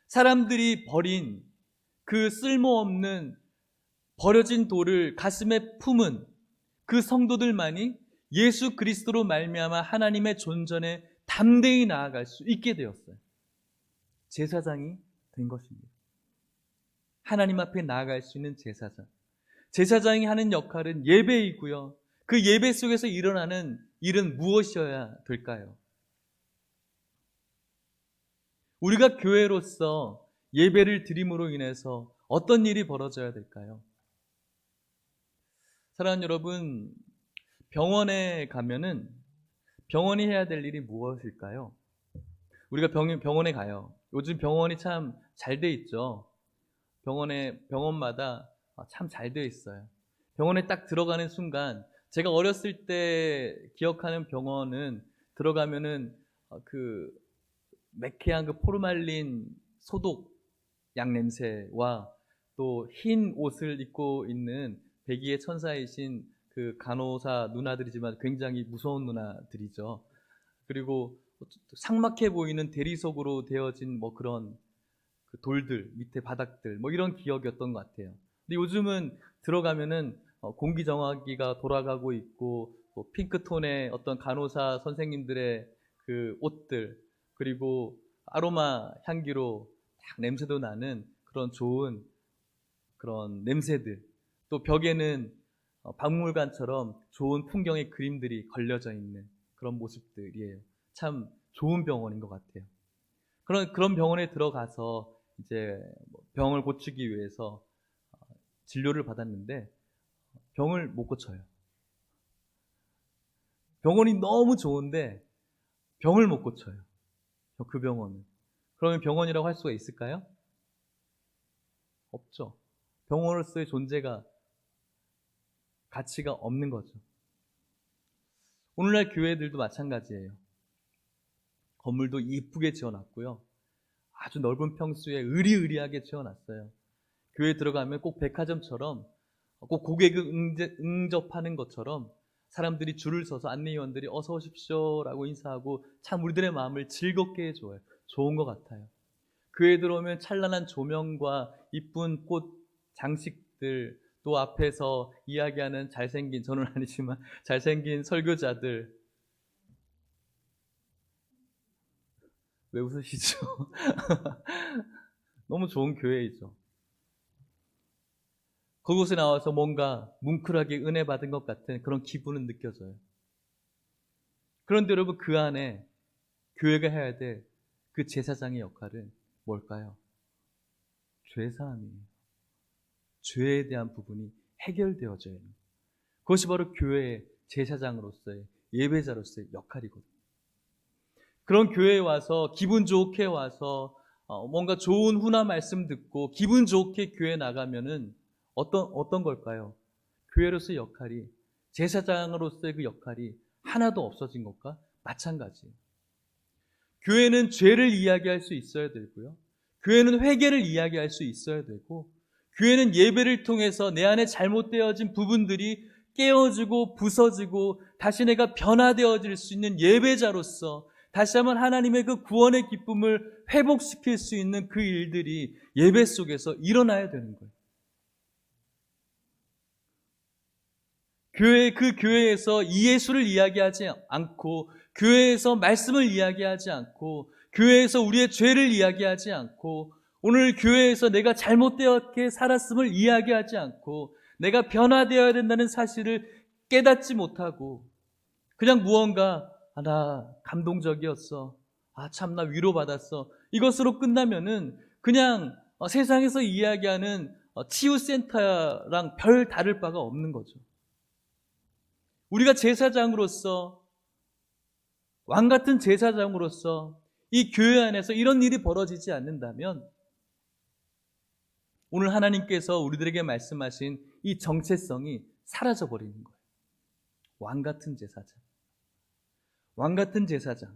사람들이 버린 그 쓸모없는 버려진 돌을 가슴에 품은 그 성도들만이 예수 그리스도로 말미암아 하나님의 존전에 담대히 나아갈 수 있게 되었어요. 제사장이 된 것입니다. 하나님 앞에 나아갈 수 있는 제사장. 제사장이 하는 역할은 예배이고요. 그 예배 속에서 일어나는 일은 무엇이어야 될까요? 우리가 교회로서 예배를 드림으로 인해서 어떤 일이 벌어져야 될까요? 사랑하는 여러분, 병원에 가면은 병원이 해야 될 일이 무엇일까요? 우리가 병원에 가요. 요즘 병원이 참 잘 돼 있죠. 병원마다 참 잘 돼 있어요. 병원에 딱 들어가는 순간, 제가 어렸을 때 기억하는 병원은 들어가면은 그 매캐한 그 포르말린 소독 약 냄새와 또 흰 옷을 입고 있는 백의의 천사이신 그 간호사 누나들이지만 굉장히 무서운 누나들이죠. 그리고 삭막해 보이는 대리석으로 되어진 뭐 그런 그 돌들, 밑에 바닥들, 뭐 이런 기억이었던 것 같아요. 근데 요즘은 들어가면은 공기정화기가 돌아가고 있고, 뭐 핑크톤의 어떤 간호사 선생님들의 그 옷들, 그리고 아로마 향기로 딱 냄새도 나는 그런 좋은 그런 냄새들, 또 벽에는 박물관처럼 좋은 풍경의 그림들이 걸려져 있는 그런 모습들이에요. 참 좋은 병원인 것 같아요. 그런 병원에 들어가서 이제 병을 고치기 위해서 진료를 받았는데 병을 못 고쳐요. 병원이 너무 좋은데 병을 못 고쳐요. 그 병원은. 그러면 병원이라고 할 수가 있을까요? 없죠. 병원으로서의 존재가, 가치가 없는 거죠. 오늘날 교회들도 마찬가지예요. 건물도 이쁘게 지어놨고요. 아주 넓은 평수에 으리으리하게 지어놨어요. 교회 들어가면 꼭 백화점처럼 꼭 고객을 응접하는 것처럼 사람들이 줄을 서서 안내위원들이 어서 오십시오라고 인사하고 참 우리들의 마음을 즐겁게 해줘요. 좋은 것 같아요. 교회에 들어오면 찬란한 조명과 이쁜 꽃 장식들, 또 앞에서 이야기하는 잘생긴, 저는 아니지만 잘생긴 설교자들. 왜 웃으시죠? 너무 좋은 교회이죠. 그곳에 나와서 뭔가 뭉클하게 은혜 받은 것 같은 그런 기분은 느껴져요. 그런데 여러분, 그 안에 교회가 해야 될 그 제사장의 역할은 뭘까요? 죄사함이에요. 죄에 대한 부분이 해결되어져야 해요. 그것이 바로 교회의 제사장으로서의, 예배자로서의 역할이거든요. 그런 교회에 와서 기분 좋게 와서 뭔가 좋은 훈화 말씀 듣고 기분 좋게 교회 나가면은 어떤 걸까요? 교회로서의 역할이, 제사장으로서의 그 역할이 하나도 없어진 것과 마찬가지예요. 교회는 죄를 이야기할 수 있어야 되고요. 교회는 회개를 이야기할 수 있어야 되고, 교회는 예배를 통해서 내 안에 잘못되어진 부분들이 깨어지고 부서지고 다시 내가 변화되어질 수 있는 예배자로서 다시 한번 하나님의 그 구원의 기쁨을 회복시킬 수 있는 그 일들이 예배 속에서 일어나야 되는 거예요. 그 교회에서 이 예수를 이야기하지 않고, 교회에서 말씀을 이야기하지 않고, 교회에서 우리의 죄를 이야기하지 않고, 오늘 교회에서 내가 잘못되었게 살았음을 이야기하지 않고, 내가 변화되어야 된다는 사실을 깨닫지 못하고, 그냥 무언가 나 감동적이었어, 참 나 위로받았어, 이것으로 끝나면은 그냥 세상에서 이야기하는 치유센터랑 별 다를 바가 없는 거죠. 우리가 제사장으로서, 왕같은 제사장으로서 이 교회 안에서 이런 일이 벌어지지 않는다면 오늘 하나님께서 우리들에게 말씀하신 이 정체성이 사라져버리는 거예요. 왕같은 제사장, 왕같은 제사장.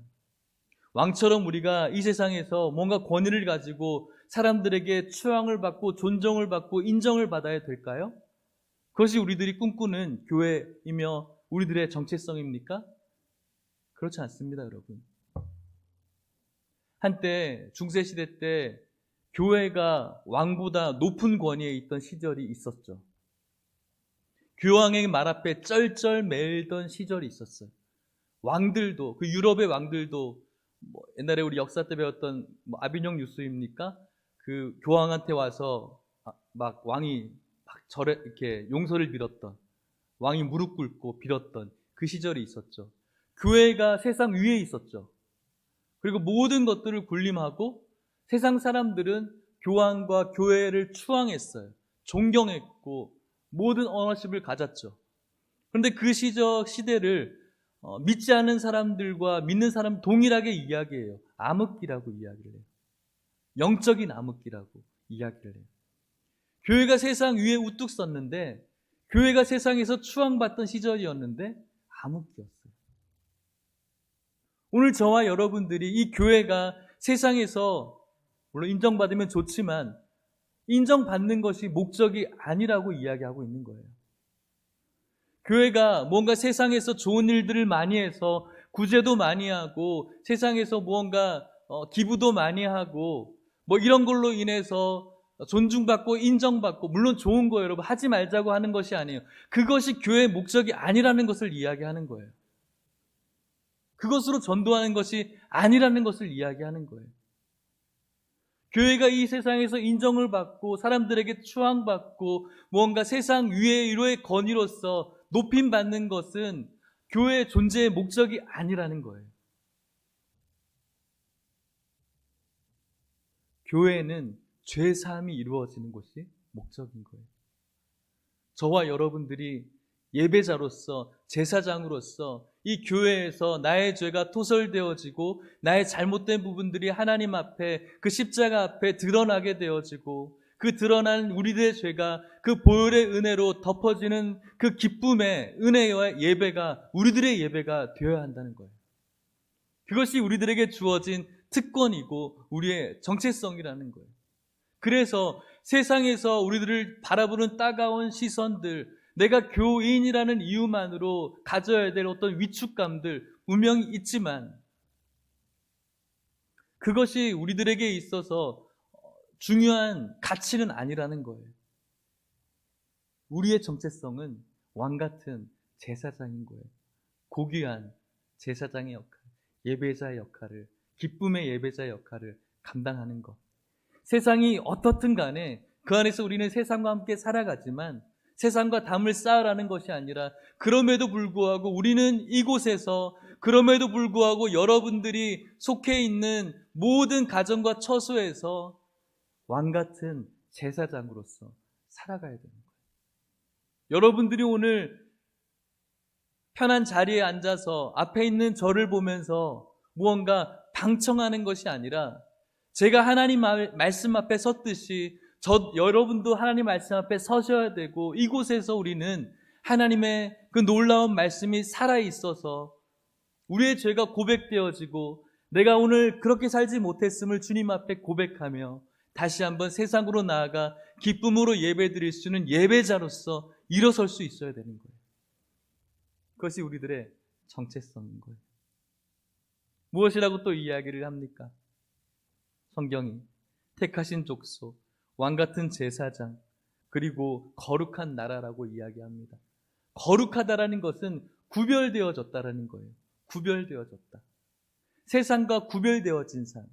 왕처럼 우리가 이 세상에서 뭔가 권위를 가지고 사람들에게 추앙을 받고 존경을 받고 인정을 받아야 될까요? 그것이 우리들이 꿈꾸는 교회이며 우리들의 정체성입니까? 그렇지 않습니다, 여러분. 한때 중세시대 때 교회가 왕보다 높은 권위에 있던 시절이 있었죠. 교황의 말 앞에 쩔쩔 멜던 시절이 있었어요. 왕들도, 그 유럽의 왕들도 옛날에 우리 역사 때 배웠던 아비뇽 뉴스입니까? 그 교황한테 와서 막 왕이 막 절에 이렇게 용서를 빌었던, 왕이 무릎 꿇고 빌었던 그 시절이 있었죠. 교회가 세상 위에 있었죠. 그리고 모든 것들을 군림하고 세상 사람들은 교황과 교회를 추앙했어요. 존경했고 모든 언어십을 가졌죠. 그런데 그 시대를 믿지 않는 사람들과 믿는 사람 동일하게 이야기해요. 암흑기라고 이야기를 해요. 영적인 암흑기라고 이야기를 해요. 교회가 세상 위에 우뚝 섰는데, 교회가 세상에서 추앙받던 시절이었는데 암흑기였어요. 오늘 저와 여러분들이 이 교회가 세상에서 물론 인정받으면 좋지만 인정받는 것이 목적이 아니라고 이야기하고 있는 거예요. 교회가 뭔가 세상에서 좋은 일들을 많이 해서 구제도 많이 하고 세상에서 무언가 기부도 많이 하고 이런 걸로 인해서 존중받고 인정받고, 물론 좋은 거예요, 여러분. 하지 말자고 하는 것이 아니에요. 그것이 교회의 목적이 아니라는 것을 이야기하는 거예요. 그것으로 전도하는 것이 아니라는 것을 이야기하는 거예요. 교회가 이 세상에서 인정을 받고 사람들에게 추앙받고 무언가 세상 위로의 건의로서 높임받는 것은 교회의 존재의 목적이 아니라는 거예요. 교회는 죄사함이 이루어지는 곳이 목적인 거예요. 저와 여러분들이 예배자로서, 제사장으로서 이 교회에서 나의 죄가 토설되어지고 나의 잘못된 부분들이 하나님 앞에, 그 십자가 앞에 드러나게 되어지고, 그 드러난 우리들의 죄가 그 보혈의 은혜로 덮어지는 그 기쁨의 은혜와 예배가 우리들의 예배가 되어야 한다는 거예요. 그것이 우리들에게 주어진 특권이고 우리의 정체성이라는 거예요. 그래서 세상에서 우리들을 바라보는 따가운 시선들, 내가 교인이라는 이유만으로 가져야 될 어떤 위축감들 분명히 있지만 그것이 우리들에게 있어서 중요한 가치는 아니라는 거예요. 우리의 정체성은 왕같은 제사장인 거예요. 고귀한 제사장의 역할, 예배자의 역할을, 기쁨의 예배자의 역할을 감당하는 것. 세상이 어떻든 간에 그 안에서 우리는 세상과 함께 살아가지만 세상과 담을 쌓으라는 것이 아니라, 그럼에도 불구하고 우리는 이곳에서, 그럼에도 불구하고 여러분들이 속해 있는 모든 가정과 처소에서 왕같은 제사장으로서 살아가야 되는 거예요. 여러분들이 오늘 편한 자리에 앉아서 앞에 있는 저를 보면서 무언가 방청하는 것이 아니라, 제가 하나님 말씀 앞에 섰듯이 여러분도 하나님 말씀 앞에 서셔야 되고, 이곳에서 우리는 하나님의 그 놀라운 말씀이 살아있어서 우리의 죄가 고백되어지고, 내가 오늘 그렇게 살지 못했음을 주님 앞에 고백하며 다시 한번 세상으로 나아가 기쁨으로 예배드릴 수 있는 예배자로서 일어설 수 있어야 되는 거예요. 그것이 우리들의 정체성인 거예요. 무엇이라고 또 이야기를 합니까? 성경이 택하신 족속, 왕같은 제사장, 그리고 거룩한 나라라고 이야기합니다. 거룩하다라는 것은 구별되어졌다라는 거예요. 구별되어졌다. 세상과 구별되어진 삶.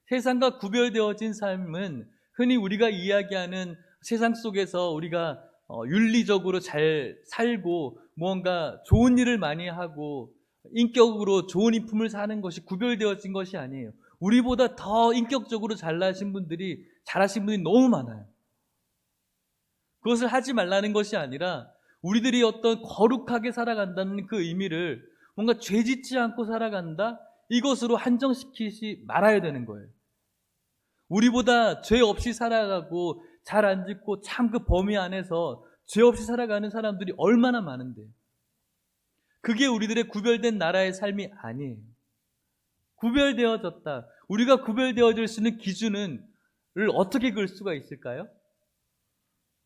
세상과 구별되어진 삶은 흔히 우리가 이야기하는 세상 속에서 우리가 윤리적으로 잘 살고 무언가 좋은 일을 많이 하고 인격으로 좋은 인품을 사는 것이 구별되어진 것이 아니에요. 우리보다 더 인격적으로 잘하신 분들이 너무 많아요. 그것을 하지 말라는 것이 아니라 우리들이 어떤 거룩하게 살아간다는 그 의미를 뭔가 죄짓지 않고 살아간다, 이것으로 한정시키지 말아야 되는 거예요. 우리보다 죄 없이 살아가고 잘 안 짓고 참 그 범위 안에서 죄 없이 살아가는 사람들이 얼마나 많은데, 그게 우리들의 구별된 나라의 삶이 아니에요. 구별되어졌다. 우리가 구별되어질 수 있는 기준을 어떻게 그을 수가 있을까요?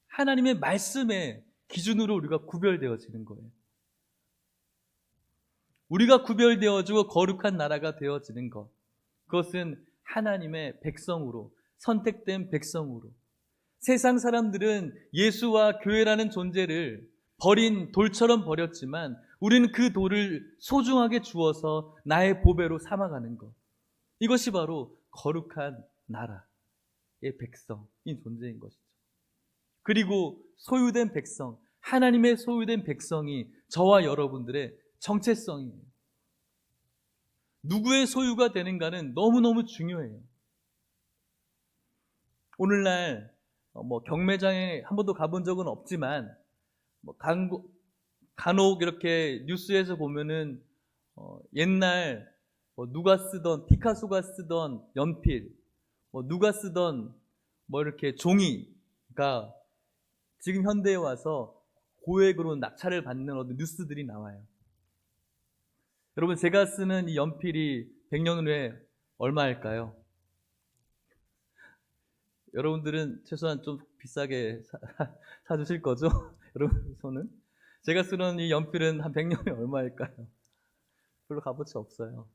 하나님의 말씀의 기준으로 우리가 구별되어지는 거예요. 우리가 구별되어지고 거룩한 나라가 되어지는 것, 그것은 하나님의 백성으로, 선택된 백성으로, 세상 사람들은 예수와 교회라는 존재를 버린 돌처럼 버렸지만 우리는 그 돌을 소중하게 주어서 나의 보배로 삼아가는 것. 이것이 바로 거룩한 나라의 백성인 존재인 것이죠. 그리고 소유된 백성, 하나님의 소유된 백성이 저와 여러분들의 정체성이에요. 누구의 소유가 되는가는 너무너무 중요해요. 오늘날 경매장에 한 번도 가본 적은 없지만 간혹 이렇게 뉴스에서 보면은 옛날 누가 쓰던 피카소가 쓰던 연필, 누가 쓰던 이렇게 종이가 지금 현대에 와서 고액으로 낙찰을 받는 어떤 뉴스들이 나와요. 여러분, 제가 쓰는 이 연필이 100년 후에 얼마일까요? 여러분들은 최소한 좀 비싸게 사주실 거죠? 여러분 손은? 제가 쓰는 이 연필은 한 100년 후에 얼마일까요? 별로 값어치 없어요.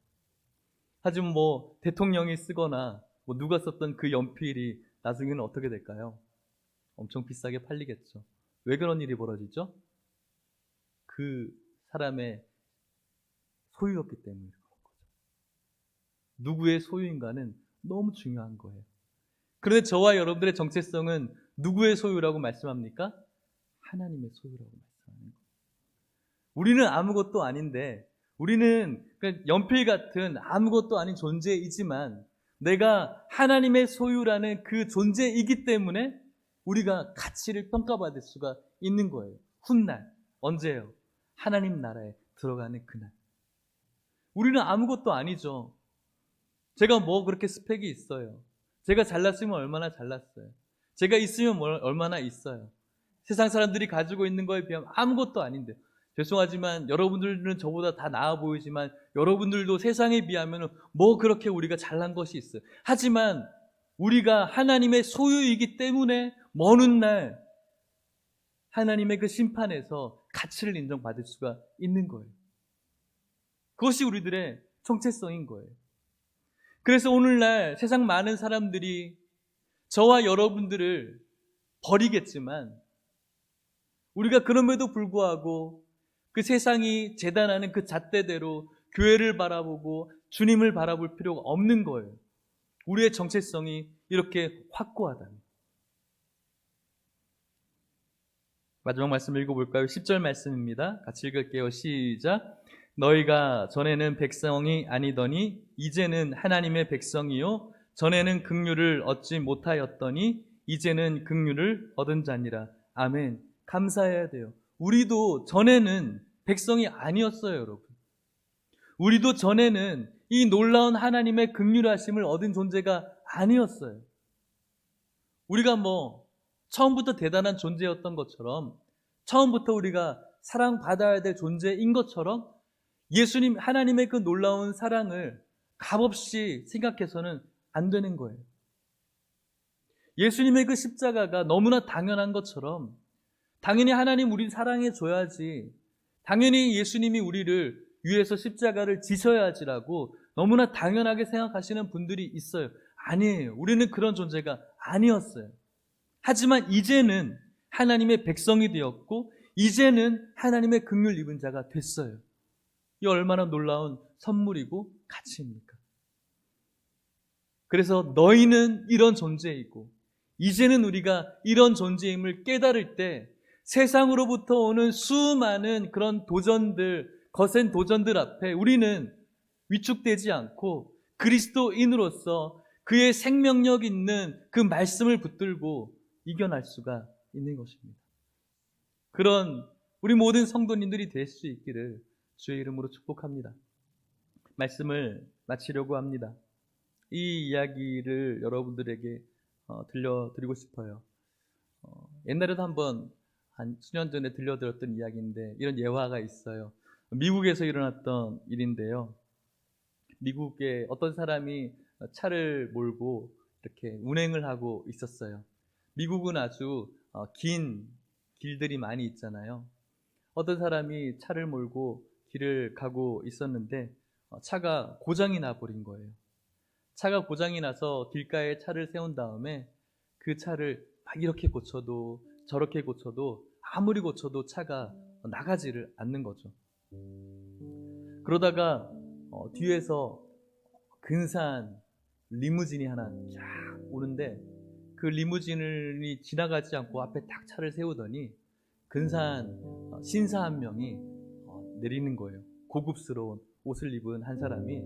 하지만 대통령이 쓰거나 누가 썼던 그 연필이 나중에는 어떻게 될까요? 엄청 비싸게 팔리겠죠. 왜 그런 일이 벌어지죠? 그 사람의 소유였기 때문에 그런 거죠. 누구의 소유인가는 너무 중요한 거예요. 그런데 저와 여러분들의 정체성은 누구의 소유라고 말씀합니까? 하나님의 소유라고 말씀하는 거예요. 우리는 아무것도 아닌데, 우리는 연필 같은 아무것도 아닌 존재이지만 내가 하나님의 소유라는 그 존재이기 때문에 우리가 가치를 평가받을 수가 있는 거예요. 훗날, 언제요? 하나님 나라에 들어가는 그날. 우리는 아무것도 아니죠. 제가 그렇게 스펙이 있어요. 제가 잘났으면 얼마나 잘났어요. 제가 있으면 얼마나 있어요. 세상 사람들이 가지고 있는 거에 비하면 아무것도 아닌데, 죄송하지만 여러분들은 저보다 다 나아 보이지만 여러분들도 세상에 비하면 그렇게 우리가 잘난 것이 있어요. 하지만 우리가 하나님의 소유이기 때문에 먼 훗날 하나님의 그 심판에서 가치를 인정받을 수가 있는 거예요. 그것이 우리들의 정체성인 거예요. 그래서 오늘날 세상 많은 사람들이 저와 여러분들을 버리겠지만 우리가 그럼에도 불구하고 그 세상이 재단하는 그 잣대대로 교회를 바라보고 주님을 바라볼 필요가 없는 거예요. 우리의 정체성이 이렇게 확고하다는. 마지막 말씀 읽어볼까요? 10절 말씀입니다. 같이 읽을게요. 시작. 너희가 전에는 백성이 아니더니 이제는 하나님의 백성이요 전에는 긍휼을 얻지 못하였더니 이제는 긍휼을 얻은 자니라. 아멘. 감사해야 돼요. 우리도 전에는 백성이 아니었어요, 여러분. 우리도 전에는 이 놀라운 하나님의 긍휼하심을 얻은 존재가 아니었어요. 우리가 처음부터 대단한 존재였던 것처럼, 처음부터 우리가 사랑받아야 될 존재인 것처럼 예수님, 하나님의 그 놀라운 사랑을 값없이 생각해서는 안 되는 거예요. 예수님의 그 십자가가 너무나 당연한 것처럼 당연히 하나님 우리를 사랑해 줘야지, 당연히 예수님이 우리를 위해서 십자가를 지셔야지라고 너무나 당연하게 생각하시는 분들이 있어요. 아니에요. 우리는 그런 존재가 아니었어요. 하지만 이제는 하나님의 백성이 되었고 이제는 하나님의 긍휼 입은 자가 됐어요. 이 얼마나 놀라운 선물이고 가치입니까? 그래서 너희는 이런 존재이고 이제는 우리가 이런 존재임을 깨달을 때 세상으로부터 오는 수많은 그런 도전들, 거센 도전들 앞에 우리는 위축되지 않고 그리스도인으로서 그의 생명력 있는 그 말씀을 붙들고 이겨낼 수가 있는 것입니다. 그런 우리 모든 성도님들이 될 수 있기를 주의 이름으로 축복합니다. 말씀을 마치려고 합니다. 이 이야기를 여러분들에게 들려드리고 싶어요. 옛날에도 한 수년 전에 들려드렸던 이야기인데 이런 예화가 있어요. 미국에서 일어났던 일인데요. 미국에 어떤 사람이 차를 몰고 이렇게 운행을 하고 있었어요. 미국은 아주 긴 길들이 많이 있잖아요. 어떤 사람이 차를 몰고 길을 가고 있었는데 차가 고장이 나버린 거예요. 차가 고장이 나서 길가에 차를 세운 다음에 그 차를 막 이렇게 고쳐도 저렇게 고쳐도 아무리 고쳐도 차가 나가지를 않는 거죠. 그러다가 뒤에서 근사한 리무진이 하나 쫙 오는데 그 리무진이 지나가지 않고 앞에 딱 차를 세우더니 근사한 신사 한 명이 내리는 거예요. 고급스러운 옷을 입은 한 사람이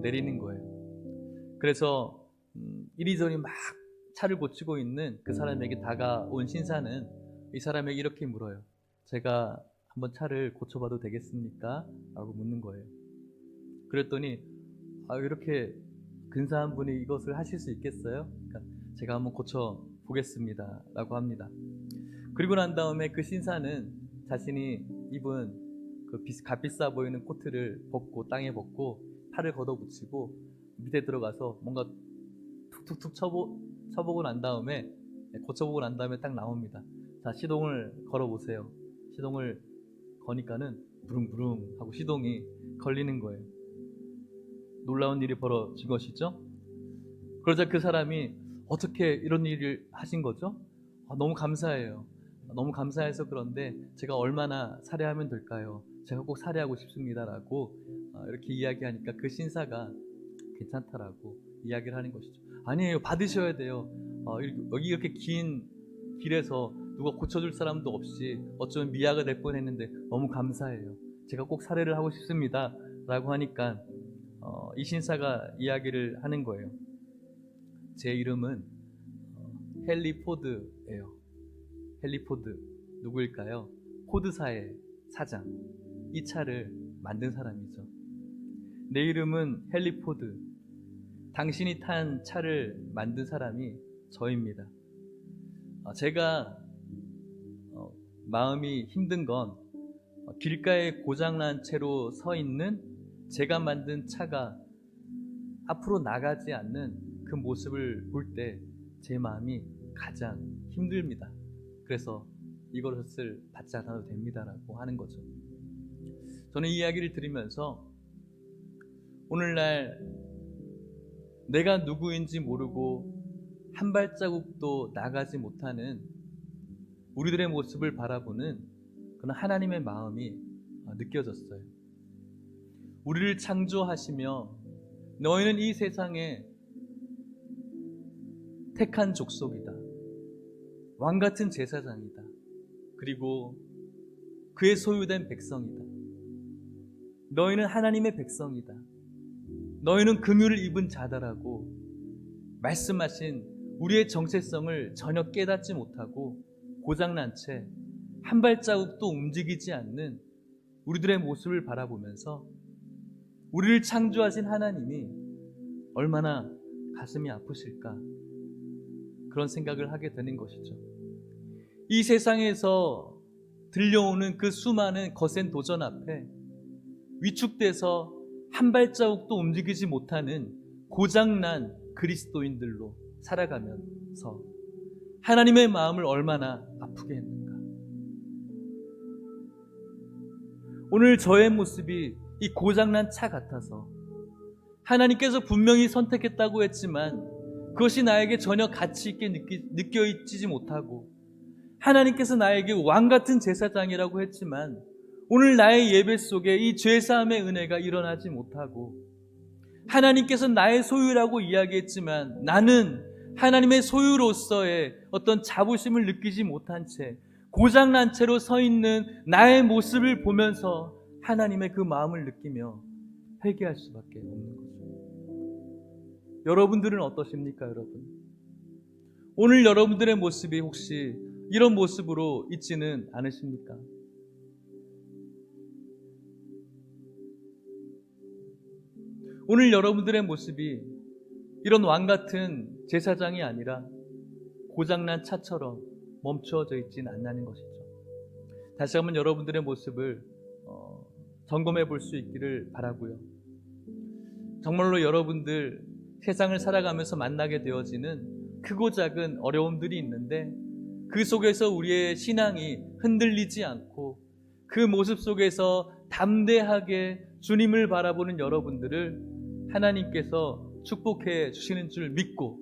내리는 거예요. 그래서 이리저리 막 차를 고치고 있는 그 사람에게 다가온 신사는 이 사람에게 이렇게 물어요. 제가 한번 차를 고쳐봐도 되겠습니까? 라고 묻는 거예요. 그랬더니 이렇게 근사한 분이 이것을 하실 수 있겠어요? 그러니까 제가 한번 고쳐보겠습니다 라고 합니다. 그리고 난 다음에 그 신사는 자신이 입은 그 값비싸 보이는 코트를 벗고 땅에 벗고 팔을 걷어붙이고 밑에 들어가서 뭔가 툭툭툭 쳐보고 난 다음에 고쳐보고 난 다음에 딱 나옵니다. 자, 시동을 걸어보세요. 시동을 거니까는 부릉부릉 하고 시동이 걸리는 거예요. 놀라운 일이 벌어진 것이죠. 그러자 그 사람이 어떻게 이런 일을 하신 거죠? 너무 감사해요. 너무 감사해서 그런데 제가 얼마나 살해하면 될까요? 제가 꼭 살해하고 싶습니다 라고 이렇게 이야기하니까 그 신사가 괜찮다라고 이야기를 하는 것이죠. 아니에요, 받으셔야 돼요. 여기 이렇게 긴 길에서 누가 고쳐줄 사람도 없이 어쩌면 미아가 될 뻔했는데 너무 감사해요. 제가 꼭 살해를 하고 싶습니다 라고 하니까 이 신사가 이야기를 하는 거예요. 제 이름은 헨리 포드예요. 헨리 포드 누구일까요? 포드사의 사장, 이 차를 만든 사람이죠. 내 이름은 헨리 포드. 당신이 탄 차를 만든 사람이 저입니다. 제가 마음이 힘든 건 길가에 고장난 채로 서 있는 제가 만든 차가 앞으로 나가지 않는 그 모습을 볼 때 제 마음이 가장 힘듭니다. 그래서 이것을 받지 않아도 됩니다라고 하는 거죠. 저는 이 이야기를 들으면서 오늘날 내가 누구인지 모르고 한 발자국도 나가지 못하는 우리들의 모습을 바라보는 그런 하나님의 마음이 느껴졌어요. 우리를 창조하시며 너희는 이 세상에 택한 족속이다. 왕같은 제사장이다. 그리고 그의 소유된 백성이다. 너희는 하나님의 백성이다. 너희는 긍휼을 입은 자다라고 말씀하신 우리의 정체성을 전혀 깨닫지 못하고 고장난 채 한 발자국도 움직이지 않는 우리들의 모습을 바라보면서 우리를 창조하신 하나님이 얼마나 가슴이 아프실까 그런 생각을 하게 되는 것이죠. 이 세상에서 들려오는 그 수많은 거센 도전 앞에 위축돼서 한 발자국도 움직이지 못하는 고장난 그리스도인들로 살아가면서 하나님의 마음을 얼마나 아프게 했는가. 오늘 저의 모습이 이 고장난 차 같아서 하나님께서 분명히 선택했다고 했지만 그것이 나에게 전혀 가치 있게 느껴지지 못하고 하나님께서 나에게 왕같은 제사장이라고 했지만 오늘 나의 예배 속에 이 죄사함의 은혜가 일어나지 못하고 하나님께서 나의 소유라고 이야기했지만 나는 하나님의 소유로서의 어떤 자부심을 느끼지 못한 채 고장난 채로 서 있는 나의 모습을 보면서 하나님의 그 마음을 느끼며 회개할 수밖에 없는 거죠. 여러분들은 어떠십니까, 여러분? 오늘 여러분들의 모습이 혹시 이런 모습으로 있지는 않으십니까? 오늘 여러분들의 모습이 이런 왕같은 제사장이 아니라 고장난 차처럼 멈추어져 있지는 않는 것이죠. 다시 한번 여러분들의 모습을 점검해 볼 수 있기를 바라고요. 정말로 여러분들 세상을 살아가면서 만나게 되어지는 크고 작은 어려움들이 있는데 그 속에서 우리의 신앙이 흔들리지 않고 그 모습 속에서 담대하게 주님을 바라보는 여러분들을 하나님께서 축복해 주시는 줄 믿고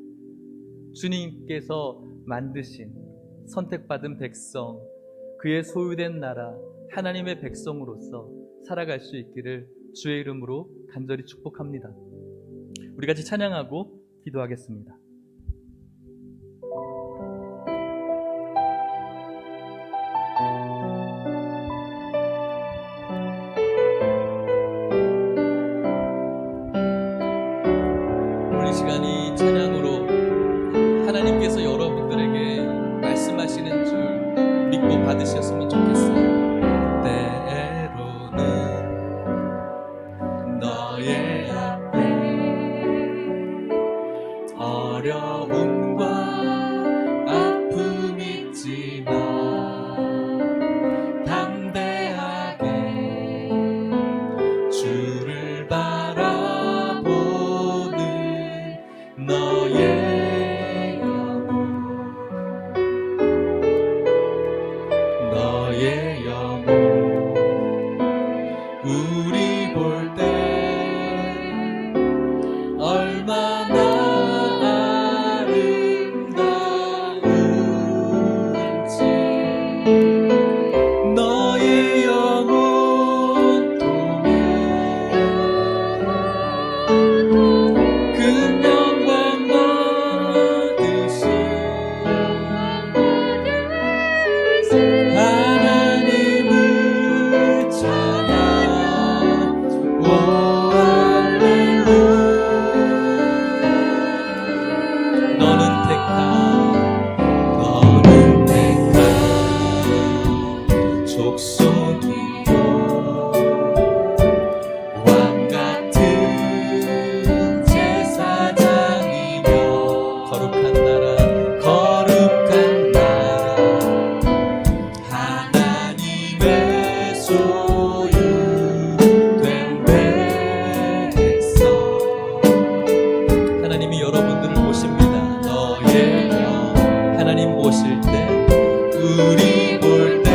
주님께서 만드신 선택받은 백성, 그의 소유된 나라, 하나님의 백성으로서 살아갈 수 있기를 주의 이름으로 간절히 축복합니다. 우리 같이 찬양하고 기도하겠습니다. 오늘 이 시간이 찬양으로 하나님께서 여러분들에게 말씀하시는 줄 믿고 받으셨으면 좋겠어요. 때로는 너의 앞에 어려움과 아픔 있지만 담대하게 주를 바라보는 너의 영혼 우리 볼 때 얼마나 아름다운지 너의 영혼 통해 그 영광 받으시 하나님을 찬양 오 할렐루야 너는 택한 족속이요 왕같은 제사장이며 거룩한 나라 하나님의 소유된 백성 하나님이 여러분들을 보십니다. 너의 영 하나님 보실 때 우리 볼 때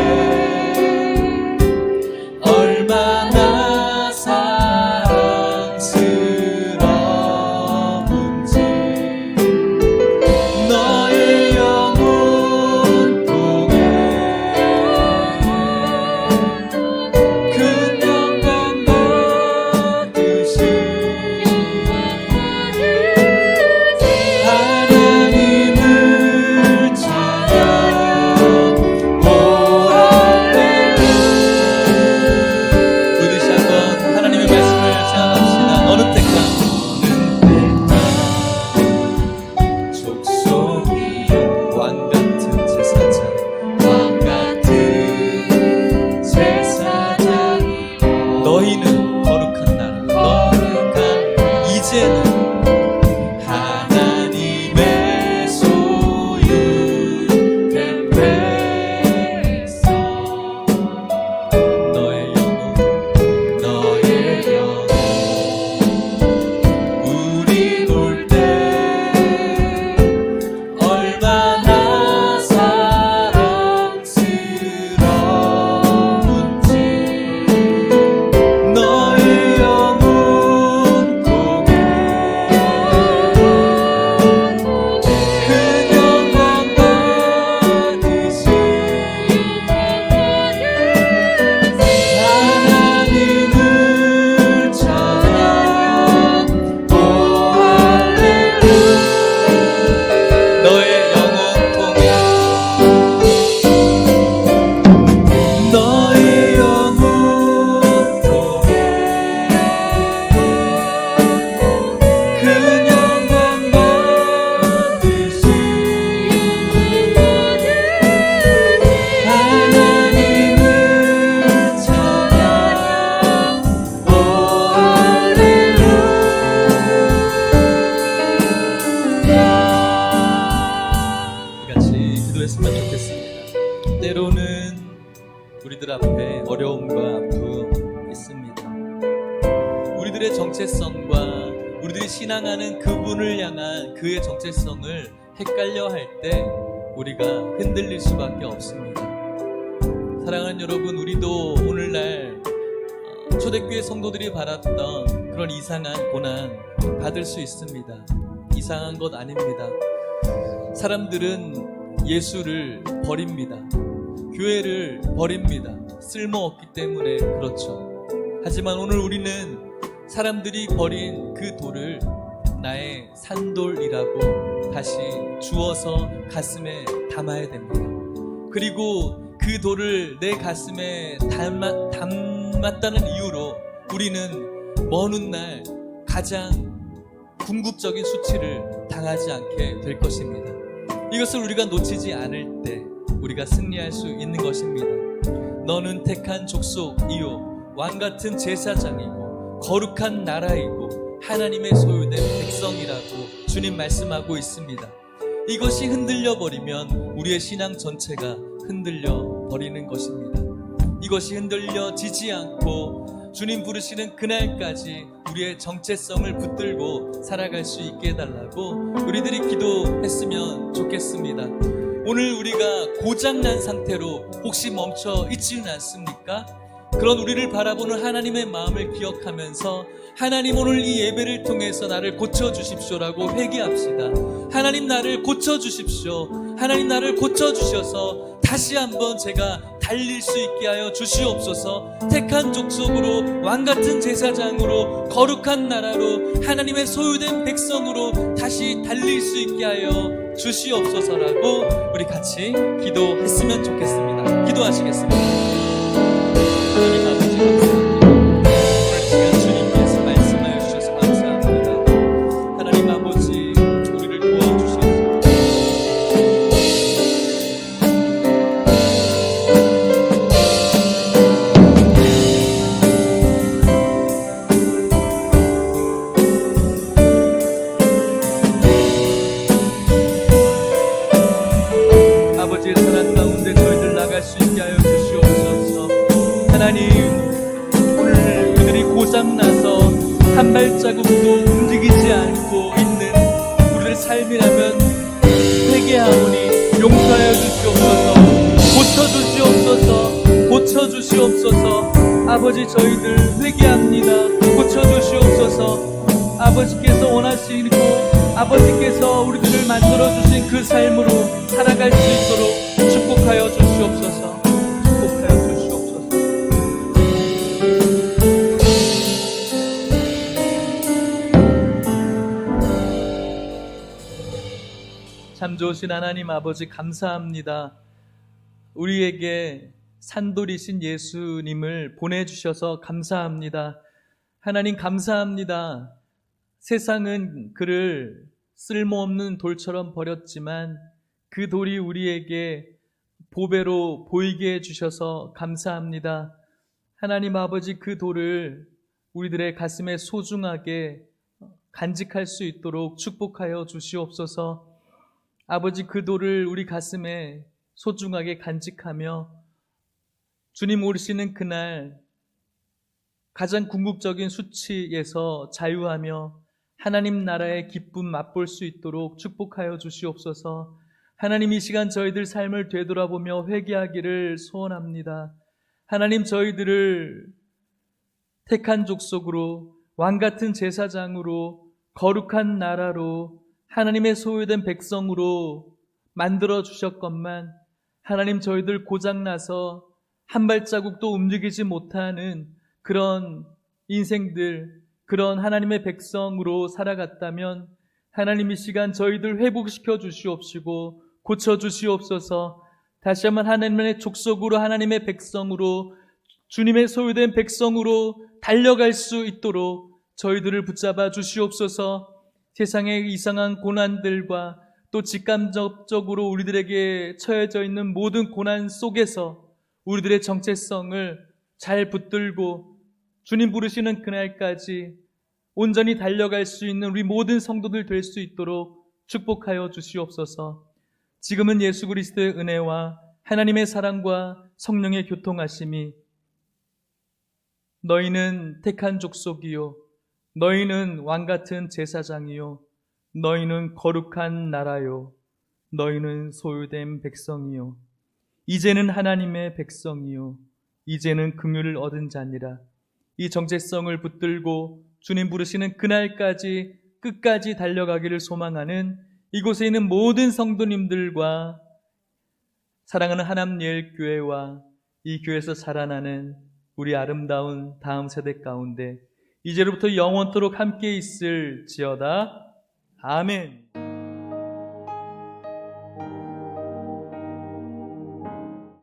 얼마나 사랑스러운지 너의 영혼 통해 큰 영광 받으시 하나님을 찬양 오 할렐루야 부르시 한번 하나님의 말씀을 찬양합시다. 너는 택한 족속이요 왕같은 제사장 너희는 거룩한 나라 이제는 하나님의 소유된 백성 너의 영혼 우리 볼 때 얼마나 사랑스러운지 너의 영혼 통해 큰 영광 받으시 하나님을 찬양 오 할렐루야 너의 영혼 통해 너의 영혼 통해 큰 영광 받으시 하나님을 찬양 오 할렐루야 같이 기도했으면 좋겠습니다. 때로는 우리들 앞에 어려움과 아픔 있습니다. 우리들의 정체성과 우리들이 신앙하는 그분을 향한 그의 정체성을 헷갈려 할 때 우리가 흔들릴 수밖에 없습니다. 사랑하는 여러분, 우리도 오늘날 초대교회 성도들이 받았던 그런 이상한 고난 받을 수 있습니다. 이상한 것 아닙니다. 사람들은 예수를 버립니다. 교회를 버립니다. 쓸모없기 때문에 그렇죠. 하지만 오늘 우리는 사람들이 버린 그 돌을 나의 산돌이라고 다시 주워서 가슴에 담아야 됩니다. 그리고 그 돌을 내 가슴에 담았다는 이유로 우리는 먼 훗날 가장 궁극적인 수치를 당하지 않게 될 것입니다. 이것을 우리가 놓치지 않을 때 우리가 승리할 수 있는 것입니다. 너는 택한 족속이요 왕같은 제사장이고 거룩한 나라이고 하나님의 소유된 백성이라고 주님 말씀하고 있습니다. 이것이 흔들려 버리면 우리의 신앙 전체가 흔들려 버리는 것입니다. 이것이 흔들려지지 않고 주님 부르시는 그날까지 우리의 정체성을 붙들고 살아갈 수 있게 해달라고 우리들이 기도했으면 좋겠습니다. 오늘 우리가 고장난 상태로 혹시 멈춰 있지는 않습니까? 그런 우리를 바라보는 하나님의 마음을 기억하면서 하나님 오늘 이 예배를 통해서 나를 고쳐주십시오라고 회개합시다. 하나님 나를 고쳐주십시오. 하나님 나를 고쳐주셔서 다시 한번 제가 달릴 수 있게 하여 주시옵소서. 택한 족속으로 왕같은 제사장으로 거룩한 나라로 하나님의 소유된 백성으로 다시 달릴 수 있게 하여 주시옵소서라고 우리 같이 기도했으면 좋겠습니다. 기도하시겠습니다. 하나님 아버지 감사합니다. 오늘 시간 주님께서 말씀하여 주셔서 감사합니다. 하나님 아버지 우리를 도와주셔서 아버지의 사랑 가운데 저희들 나갈 수 있게 하여 주시옵소서. 하나님 오늘 우리들이 고장나서 한 발자국도 움직이지 않고 있는 우리의 삶이라면 회개하오니 용서하여 주시옵소서. 고쳐주시옵소서. 고쳐주시옵소서. 아버지 저희들 회개합니다. 고쳐주시옵소서. 아버지께서 원하시고 아버지께서 우리들을 만들어주신 그 삶으로 살아갈 수 있도록 축복하여 주시옵소서. 축복하여 주시옵소서. 참 좋으신 하나님 아버지 감사합니다. 우리에게 산돌이신 예수님을 보내주셔서 감사합니다. 하나님 감사합니다. 세상은 그를 쓸모없는 돌처럼 버렸지만 그 돌이 우리에게 보배로 보이게 해주셔서 감사합니다. 하나님 아버지 그 돌을 우리들의 가슴에 소중하게 간직할 수 있도록 축복하여 주시옵소서. 아버지 그 돌을 우리 가슴에 소중하게 간직하며 주님 오시는 그날 가장 궁극적인 수치에서 자유하며 하나님 나라의 기쁨 맛볼 수 있도록 축복하여 주시옵소서. 하나님 이 시간 저희들 삶을 되돌아보며 회개하기를 소원합니다. 하나님 저희들을 택한 족속으로 왕같은 제사장으로 거룩한 나라로 하나님의 소유된 백성으로 만들어 주셨건만 하나님 저희들 고장나서 한 발자국도 움직이지 못하는 그런 인생들, 그런 하나님의 백성으로 살아갔다면 하나님 이 시간 저희들 회복시켜 주시옵시고 고쳐 주시옵소서. 다시 한번 하나님의 족속으로 하나님의 백성으로 주님의 소유된 백성으로 달려갈 수 있도록 저희들을 붙잡아 주시옵소서. 세상의 이상한 고난들과 또 직간접적으로 우리들에게 처해져 있는 모든 고난 속에서 우리들의 정체성을 잘 붙들고 주님 부르시는 그날까지 온전히 달려갈 수 있는 우리 모든 성도들 될 수 있도록 축복하여 주시옵소서. 지금은 예수 그리스도의 은혜와 하나님의 사랑과 성령의 교통하심이 너희는 택한 족속이요 너희는 왕같은 제사장이요 너희는 거룩한 나라요 너희는 소유된 백성이요 이제는 하나님의 백성이요 이제는 긍휼을 얻은 자니라. 이 정체성을 붙들고 주님 부르시는 그날까지 끝까지 달려가기를 소망하는 이곳에 있는 모든 성도님들과 사랑하는 하남예일 교회와 이 교회에서 자라나는 우리 아름다운 다음 세대 가운데 이제로부터 영원토록 함께 있을지어다. 아멘.